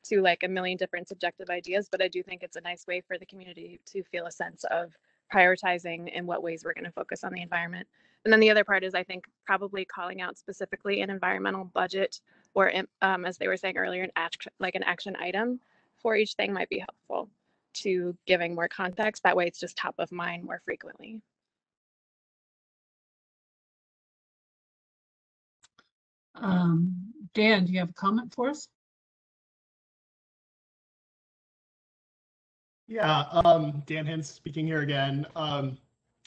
to like a million different subjective ideas, but I do think it's a nice way for the community to feel a sense of prioritizing in what ways we're going to focus on the environment. And then the other part is, I think, probably calling out specifically an environmental budget, or as they were saying earlier, an action item for each thing might be helpful to giving more context. That way it's just top of mind more frequently. Dan, do you have a comment for us? Yeah, Dan Hintz speaking here again.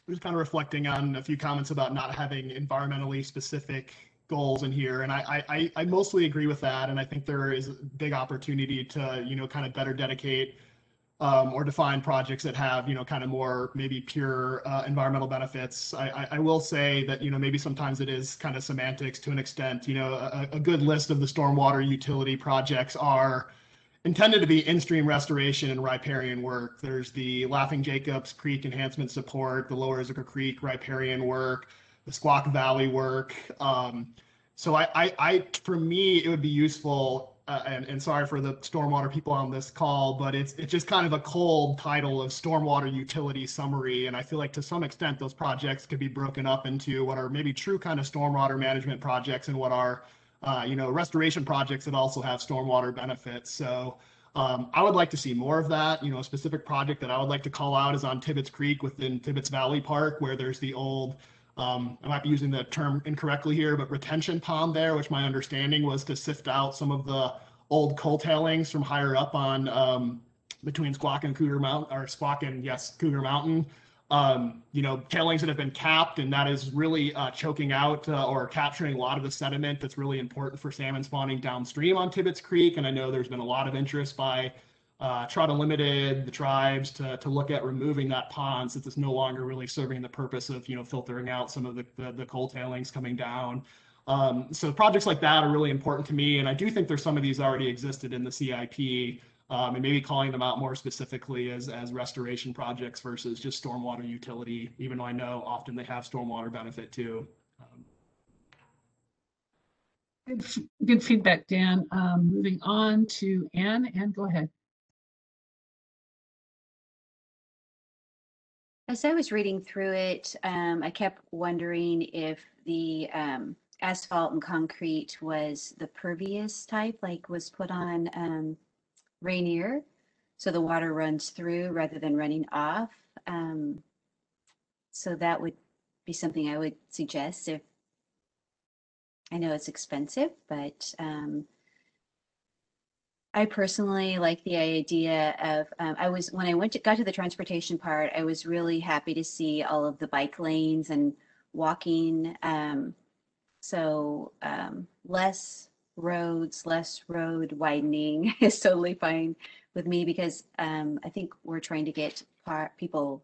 Just kind of reflecting on a few comments about not having environmentally specific goals in here, and I mostly agree with that. And I think there is a big opportunity to, kind of better dedicate or define projects that have, kind of more maybe pure environmental benefits. I will say that, maybe sometimes it is kind of semantics to an extent. A good list of the stormwater utility projects are intended to be in-stream restoration and riparian work. There's the Laughing Jacobs Creek enhancement support, the Lower Issaquah Creek riparian work, the Squak Valley work. So for me, it would be useful, and sorry for the stormwater people on this call, but it's just kind of a cold title of stormwater utility summary. And I feel like to some extent, those projects could be broken up into what are maybe true kind of stormwater management projects and what are restoration projects that also have stormwater benefits. So I would like to see more of that. A specific project that I would like to call out is on Tibbetts Creek within Tibbetts Valley Park, where there's the old, I might be using the term incorrectly here, but retention pond there, which my understanding was to sift out some of the old coal tailings from higher up on between Squak and Cougar Mountain, or Squak and Cougar Mountain. Tailings that have been capped, and that is really choking out or capturing a lot of the sediment that's really important for salmon spawning downstream on Tibbetts Creek. And I know there's been a lot of interest by Trout Unlimited, the tribes, to look at removing that pond, since it's no longer really serving the purpose of filtering out some of the coal tailings coming down. So projects like that are really important to me, and I do think there's some of these already existed in the CIP. And maybe calling them out more specifically as restoration projects versus just stormwater utility, even though I know often they have stormwater benefit too. Good feedback, Dan. Moving on to Anne. Anne, go ahead. As I was reading through it, I kept wondering if the asphalt and concrete was the pervious type, like was put on Rainier, so the water runs through rather than running off. So that would be something I would suggest. If I know it's expensive, but I personally like the idea of, when I got to the transportation part, I was really happy to see all of the bike lanes and walking. So less roads, less road widening is totally fine with me, because I think we're trying to get people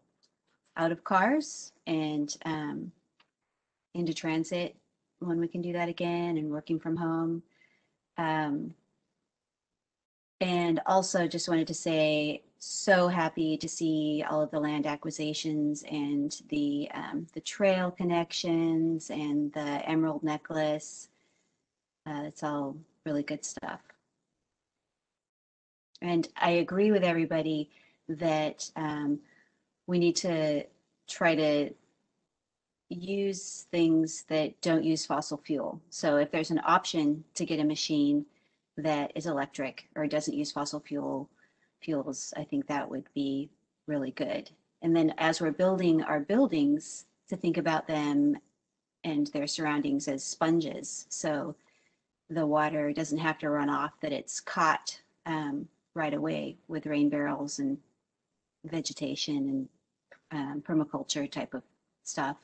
out of cars and into transit when we can do that again, and working from home. And also just wanted to say, so happy to see all of the land acquisitions and the trail connections and the emerald necklace. It's all really good stuff. And I agree with everybody that we need to try to use things that don't use fossil fuel. So if there's an option to get a machine that is electric or doesn't use fossil fuels, I think that would be really good. And then as we're building our buildings, to think about them and their surroundings as sponges. So the water doesn't have to run off, that it's caught right away with rain barrels and vegetation and permaculture type of stuff.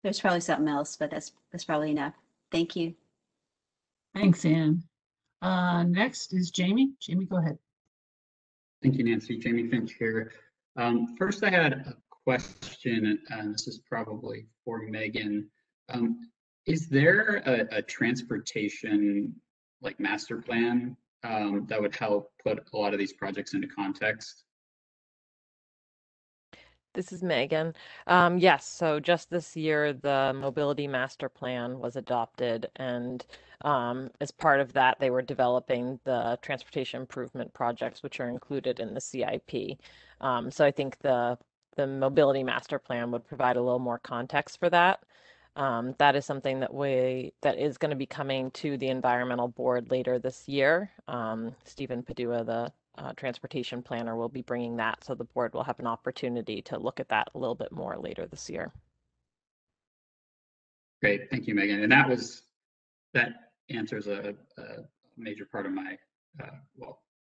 There's probably something else, but that's probably enough. Thank you. Thanks, Anne. Next is Jamie. Jamie, go ahead. Thank you, Nancy. Jamie Finch here. First, I had a question, and this is probably for Megan. Is there a transportation master plan that would help put a lot of these projects into context? This is Megan. Yes, so just this year, the Mobility Master Plan was adopted, and as part of that, they were developing the transportation improvement projects, which are included in the CIP. So I think the Mobility Master Plan would provide a little more context for that. That is something that is going to be coming to the Environmental Board later this year. Stephen Padua, the transportation planner, will be bringing that, so the board will have an opportunity to look at that a little bit more later this year. Great, thank you, Megan. And that answers a major part of my,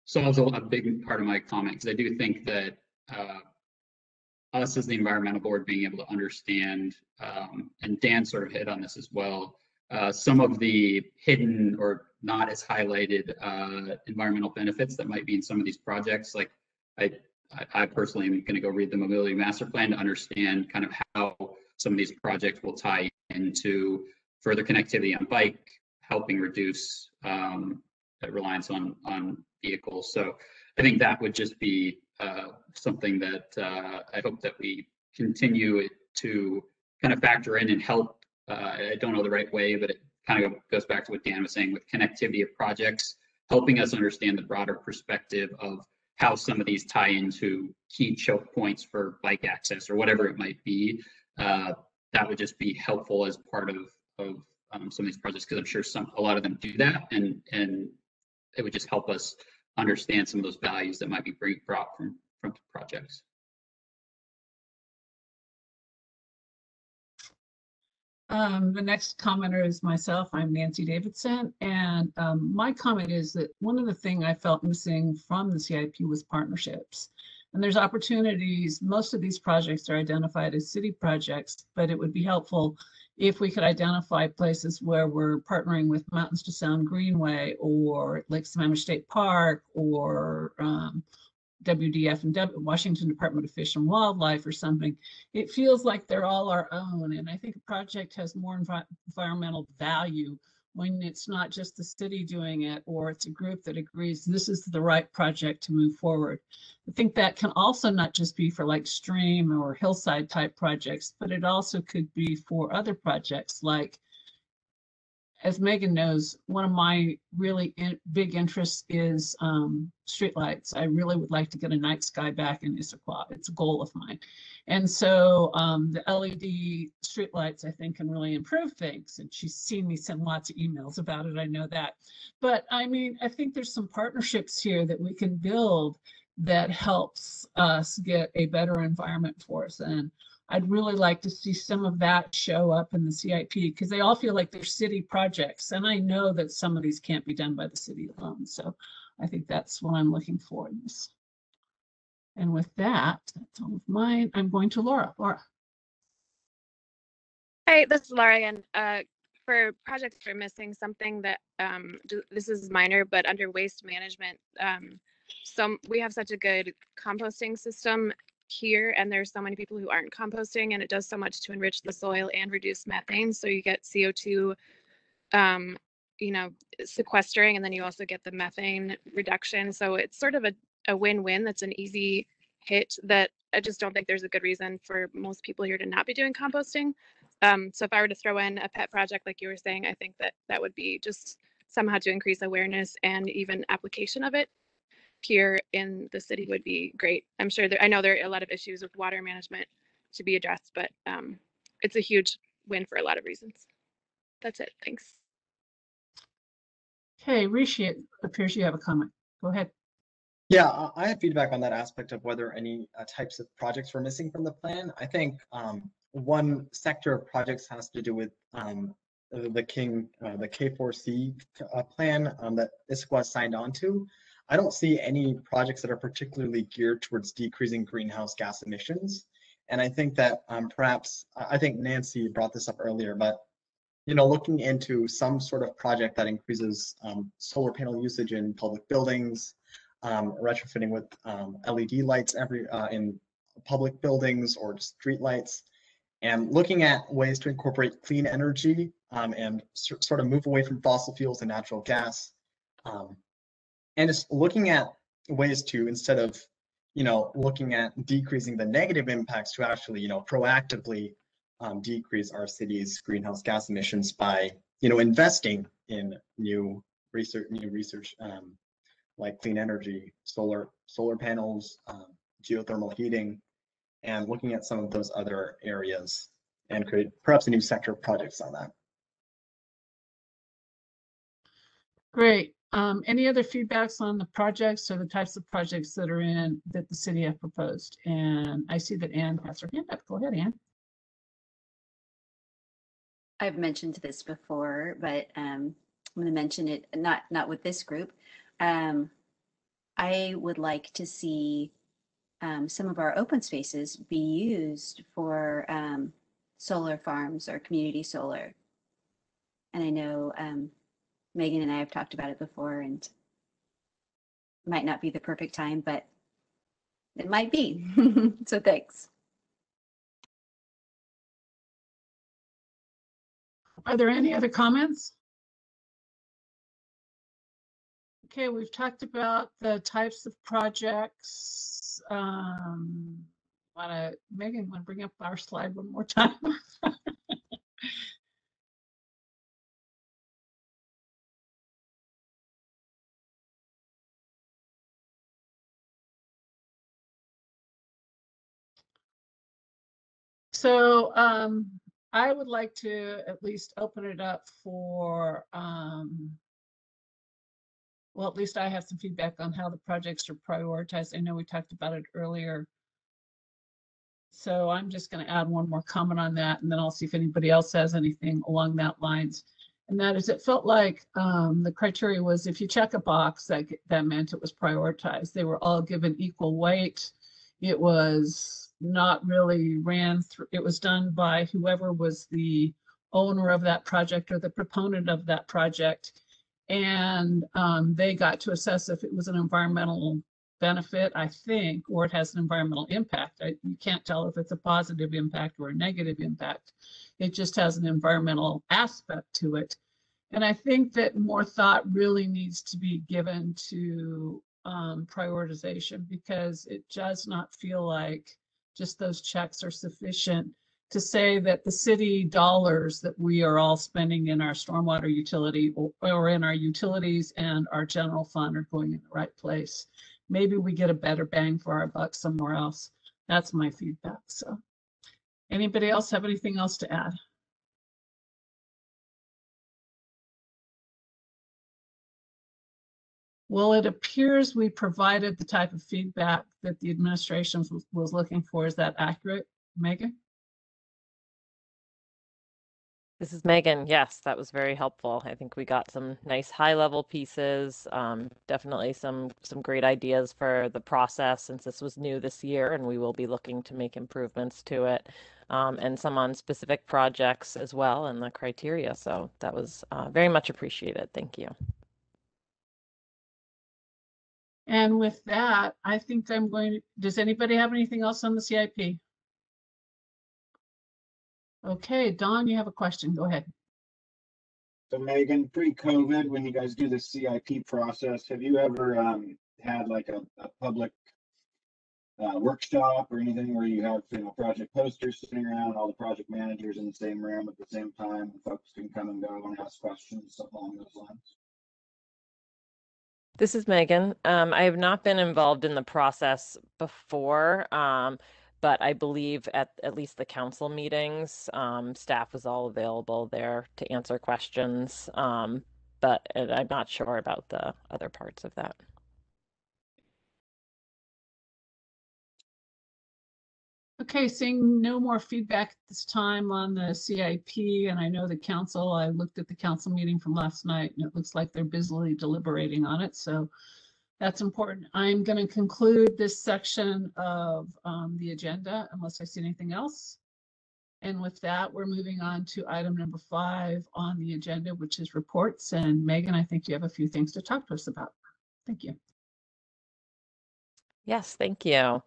solves a big part of my comment, because I do think that us as the Environmental Board being able to understand, and Dan sort of hit on this as well, some of the hidden or not as highlighted environmental benefits that might be in some of these projects. Like I personally am going to go read the mobility master plan to understand kind of how some of these projects will tie into further connectivity on bike, helping reduce reliance on vehicles. So I think that would just be something that I hope that we continue to kind of factor in and help. I don't know the right way, but it kind of goes back to what Dan was saying with connectivity of projects, helping us understand the broader perspective of how some of these tie into key choke points for bike access or whatever it might be. That would just be helpful as part of some of these projects, because I'm sure a lot of them do that, and it would just help us understand some of those values that might be brought from projects. The next commenter is myself. I'm Nancy Davidson, and my comment is that one of the things I felt missing from the CIP was partnerships. And there's opportunities. Most of these projects are identified as city projects, but it would be helpful if we could identify places where we're partnering with Mountains to Sound Greenway or Lake Sammamish State Park or WDF and Washington Department of Fish and Wildlife or something. It feels like they're all our own. And I think a project has more environmental value when it's not just the city doing it, or it's a group that agrees this is the right project to move forward. I think that can also not just be for like stream or hillside type projects, but it also could be for other projects like, as Megan knows, one of my really big interests is streetlights. I really would like to get a night sky back in Issaquah. It's a goal of mine. And so the LED streetlights, I think, can really improve things. And she's seen me send lots of emails about it. I know that. But I mean, I think there's some partnerships here that we can build that helps us get a better environment for us. And I'd really like to see some of that show up in the CIP, because they all feel like they're city projects. And I know that some of these can't be done by the city alone. So I think that's what I'm looking for in this. And with that, that's all of mine. I'm going to Laura. Laura. Hi, this is Laura again. For projects that are missing something that, this is minor, but under waste management, we have such a good composting system here, and there's so many people who aren't composting, and it does so much to enrich the soil and reduce methane. So you get CO2, sequestering, and then you also get the methane reduction. So it's sort of a win-win. That's an easy hit that I just don't think there's a good reason for most people here to not be doing composting. So if I were to throw in a pet project, like you were saying, I think that would be just somehow to increase awareness and even application of it here in the city would be great. I'm sure I know there are a lot of issues with water management to be addressed, but it's a huge win for a lot of reasons. That's it. Thanks. Okay, Rishi, it appears you have a comment. Go ahead. Yeah, I had feedback on that aspect of whether any types of projects were missing from the plan. I think one sector of projects has to do with the K4C plan that Issaquah signed on to. I don't see any projects that are particularly geared towards decreasing greenhouse gas emissions. And I think that perhaps, I think Nancy brought this up earlier, but looking into some sort of project that increases solar panel usage in public buildings, retrofitting with LED lights in public buildings or street lights, and looking at ways to incorporate clean energy and sort of move away from fossil fuels and natural gas. And just looking at ways to, instead of, looking at decreasing the negative impacts, to actually, proactively decrease our city's greenhouse gas emissions by, investing in new research like clean energy, solar panels, geothermal heating, and looking at some of those other areas and create perhaps a new sector of projects on that. Great. Any other feedbacks on the projects or the types of projects that the city have proposed? And I see that Anne has her hand up. Go ahead, Anne. I've mentioned this before, but I'm going to mention it not with this group. I would like to see some of our open spaces be used for solar farms or community solar. And I know Megan and I have talked about it before, and it might not be the perfect time, but it might be. So thanks. Are there any other comments? Okay, we've talked about the types of projects. Megan, want to bring up our slide one more time? So I would like to at least open it up for, well, at least I have some feedback on how the projects are prioritized. I know we talked about it earlier. So I'm just going to add one more comment on that, and then I'll see if anybody else has anything along that lines. And that is, it felt like the criteria was if you check a box, that meant it was prioritized. They were all given equal weight. It was not really ran through, it was done by whoever was the owner of that project or the proponent of that project. And they got to assess if it was an environmental benefit, I think, or it has an environmental impact. You can't tell if it's a positive impact or a negative impact. It just has an environmental aspect to it. And I think that more thought really needs to be given to prioritization, because it does not feel like just those checks are sufficient to say that the city dollars that we are all spending in our stormwater utility or in our utilities and our general fund are going in the right place. Maybe we get a better bang for our buck somewhere else. That's my feedback. So anybody else have anything else to add? Well, it appears we provided the type of feedback that the administration was looking for. Is that accurate, Megan? This is Megan. Yes, that was very helpful. I think we got some nice high-level pieces, definitely some great ideas for the process since this was new this year, and we will be looking to make improvements to it, and some on specific projects as well and the criteria. So that was very much appreciated. Thank you. And with that, I think I'm going to, does anybody have anything else on the CIP? Okay, Dawn, you have a question. Go ahead. So Megan, pre-COVID, when you guys do the CIP process, have you ever had like a public workshop or anything where you have, project posters sitting around, all the project managers in the same room at the same time, and folks can come and go and ask questions, something along those lines? This is Megan. I have not been involved in the process before, but I believe at least the council meetings, staff was all available there to answer questions, but I'm not sure about the other parts of that. Okay, seeing no more feedback this time on the CIP, and I know the council, I looked at the council meeting from last night, and it looks like they're busily deliberating on it, so that's important. I'm going to conclude this section of the agenda unless I see anything else. And with that, we're moving on to item number 5 on the agenda, which is reports. And Megan, I think you have a few things to talk to us about. Thank you. Yes, thank you.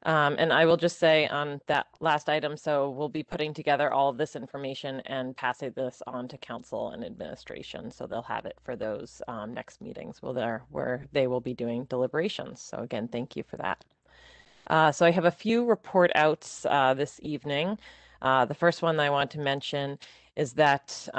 And I will just say on that last item, so we'll be putting together all of this information and passing this on to council and administration. So they'll have it for those next meetings where they will be doing deliberations. So again, thank you for that. So I have a few report outs this evening. The first one I want to mention is that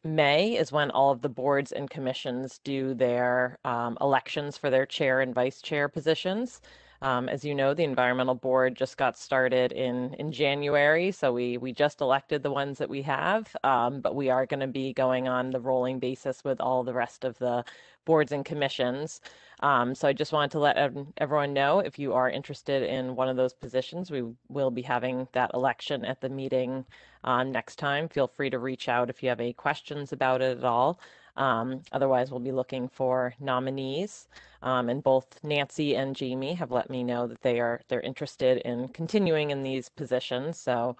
May is when all of the boards and commissions do their elections for their chair and vice chair positions. As you know, the environmental board just got started in January, so we just elected the ones that we have, but we are going to be going on the rolling basis with all the rest of the boards and commissions. So I just wanted to let everyone know, if you are interested in one of those positions, we will be having that election at the meeting next time. Feel free to reach out if you have any questions about it at all. Otherwise, we'll be looking for nominees. And both Nancy and Jamie have let me know that they're interested in continuing in these positions. So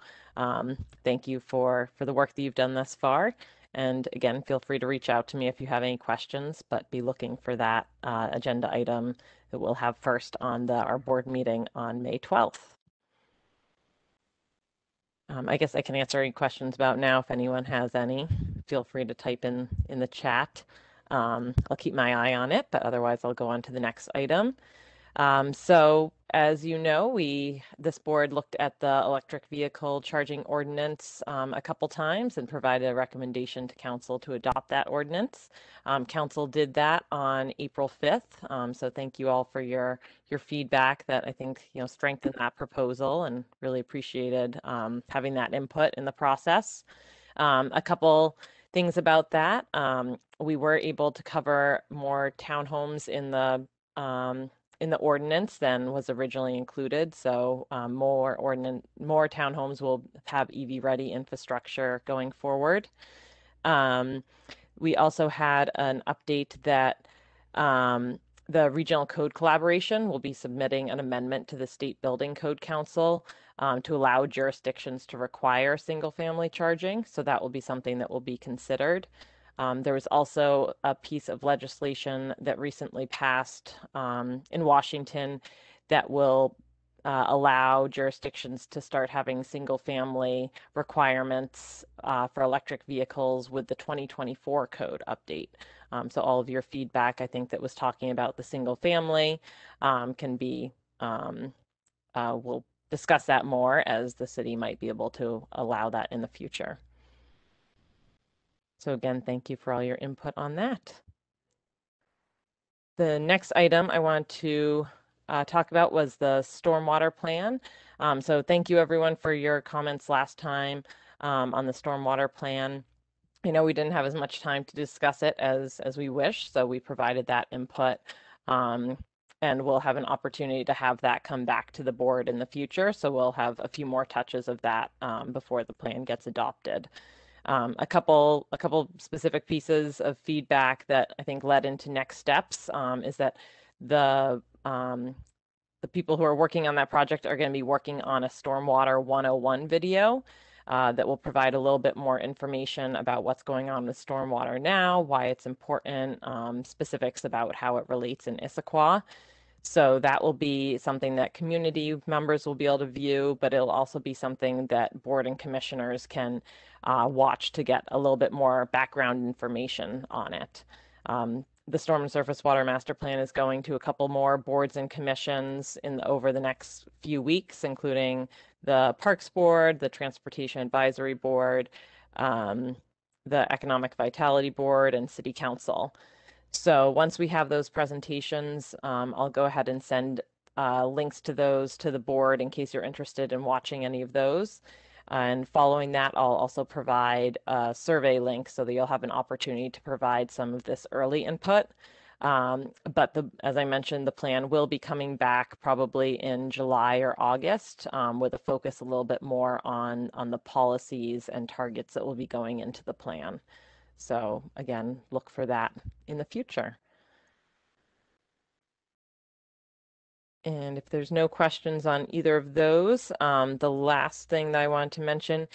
thank you for the work that you've done thus far. And again, feel free to reach out to me if you have any questions, but be looking for that agenda item that we'll have first on our board meeting on May 12th. I guess I can answer any questions about now if anyone has any. Feel free to type in the chat. I'll keep my eye on it, but otherwise I'll go on to the next item. So as you know, this board looked at the electric vehicle charging ordinance a couple times and provided a recommendation to council to adopt that ordinance. Council did that on April 5th. So thank you all for your feedback that I think strengthened that proposal, and really appreciated having that input in the process. A couple things about that. We were able to cover more townhomes in the ordinance than was originally included. So more townhomes will have EV-ready infrastructure going forward. We also had an update that the Regional Code Collaboration will be submitting an amendment to the State Building Code Council to allow jurisdictions to require single-family charging. So that will be something that will be considered. There was also a piece of legislation that recently passed in Washington that will allow jurisdictions to start having single-family requirements for electric vehicles with the 2024 code update. So all of your feedback, I think, that was talking about the single-family can be, we'll discuss that more as the city might be able to allow that in the future. So again, thank you for all your input on that. The next item I want to talk about was the stormwater plan. So thank you everyone for your comments last time on the stormwater plan. I know we didn't have as much time to discuss it as we wish, so we provided that input. And we'll have an opportunity to have that come back to the board in the future. So we'll have a few more touches of that before the plan gets adopted. A couple specific pieces of feedback that I think led into next steps is that the people who are working on that project are going to be working on a Stormwater 101 video that will provide a little bit more information about what's going on with stormwater now, why it's important, specifics about how it relates in Issaquah. So that will be something that community members will be able to view, but it'll also be something that board and commissioners can watch to get a little bit more background information on it. The Storm and Surface Water Master Plan is going to a couple more boards and commissions over the next few weeks, including the Parks Board, the Transportation Advisory Board, the Economic Vitality Board, and City Council. So once we have those presentations, I'll go ahead and send links to those to the board in case you're interested in watching any of those. And following that, I'll also provide a survey link so that you'll have an opportunity to provide some of this early input. But as I mentioned, the plan will be coming back probably in July or August with a focus a little bit more on the policies and targets that will be going into the plan. So again, look for that in the future. And if there's no questions on either of those, the last thing that I wanted to mention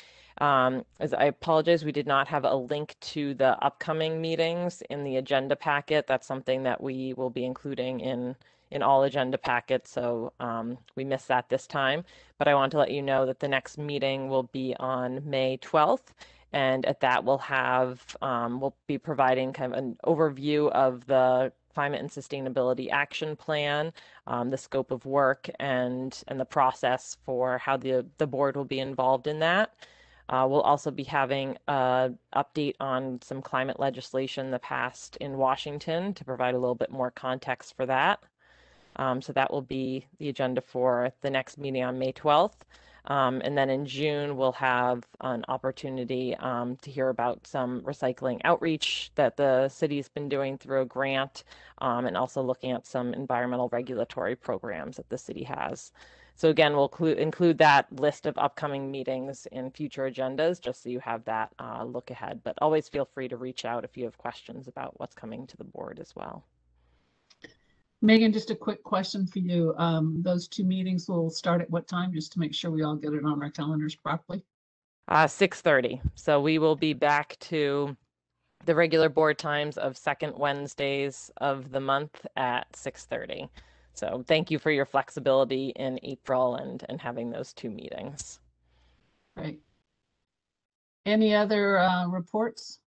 is I apologize, we did not have a link to the upcoming meetings in the agenda packet. That's something that we will be including in all agenda packets, so we missed that this time. But I want to let you know that the next meeting will be on May 12th. And at that, we'll be providing kind of an overview of the Climate and Sustainability Action Plan, the scope of work, and the process for how the board will be involved in that. We'll also be having an update on some climate legislation that passed in Washington to provide a little bit more context for that. So that will be the agenda for the next meeting on May 12th. And then in June, we'll have an opportunity to hear about some recycling outreach that the city's been doing through a grant, and also looking at some environmental regulatory programs that the city has. So again, we'll include that list of upcoming meetings in future agendas, just so you have that look ahead. But always feel free to reach out if you have questions about what's coming to the board as well. Megan, just a quick question for you. Those two meetings will start at what time, just to make sure we all get it on our calendars properly? 6:30. So we will be back to the regular board times of second Wednesdays of the month at 6:30. So thank you for your flexibility in April and having those 2 meetings. Great. Any other reports?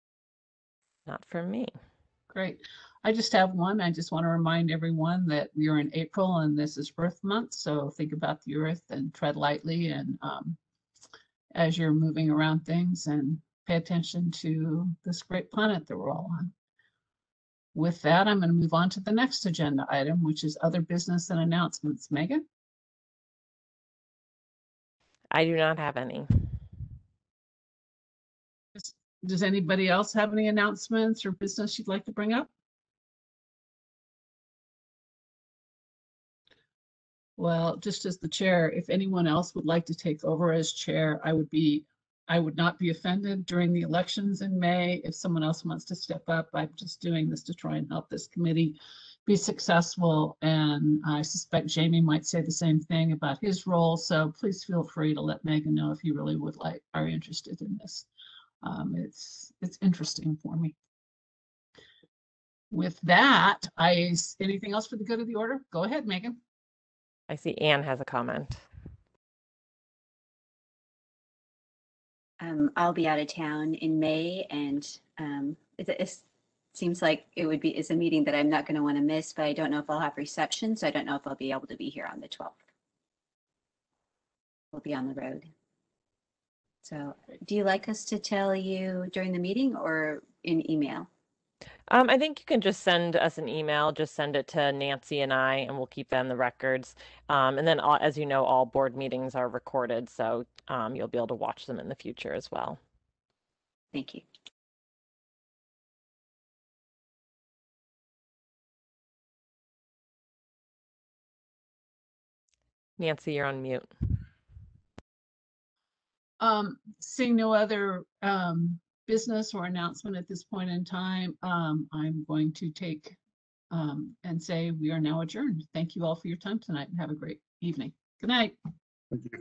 Not from me. Great. I just have one. I just want to remind everyone that we are in April and this is Earth Month. So think about the earth and tread lightly and as you're moving around things, and pay attention to this great planet that we're all on. With that, I'm going to move on to the next agenda item, which is other business and announcements. Megan? I do not have any. Does anybody else have any announcements or business you'd like to bring up? Well, just as the chair, if anyone else would like to take over as chair, I would not be offended during the elections in May. If someone else wants to step up, I'm just doing this to try and help this committee be successful. And I suspect Jamie might say the same thing about his role. So please feel free to let Megan know if you really are interested in this. It's interesting for me. With that, anything else for the good of the order? Go ahead, Megan. I see Anne has a comment. I'll be out of town in May, and it seems like it's a meeting that I'm not going to want to miss, but I don't know if I'll have reception, so I don't know if I'll be able to be here on the 12th. We'll be on the road. So do you like us to tell you during the meeting or in email? I think you can just send us an email, just send it to Nancy and I, and we'll keep them the records. And then, as you know, all board meetings are recorded, so you'll be able to watch them in the future as well. Thank you. Nancy, you're on mute. Seeing no other business or announcement at this point in time, I'm going to take and say we are now adjourned. Thank you all for your time tonight and have a great evening. Good night. Thank you.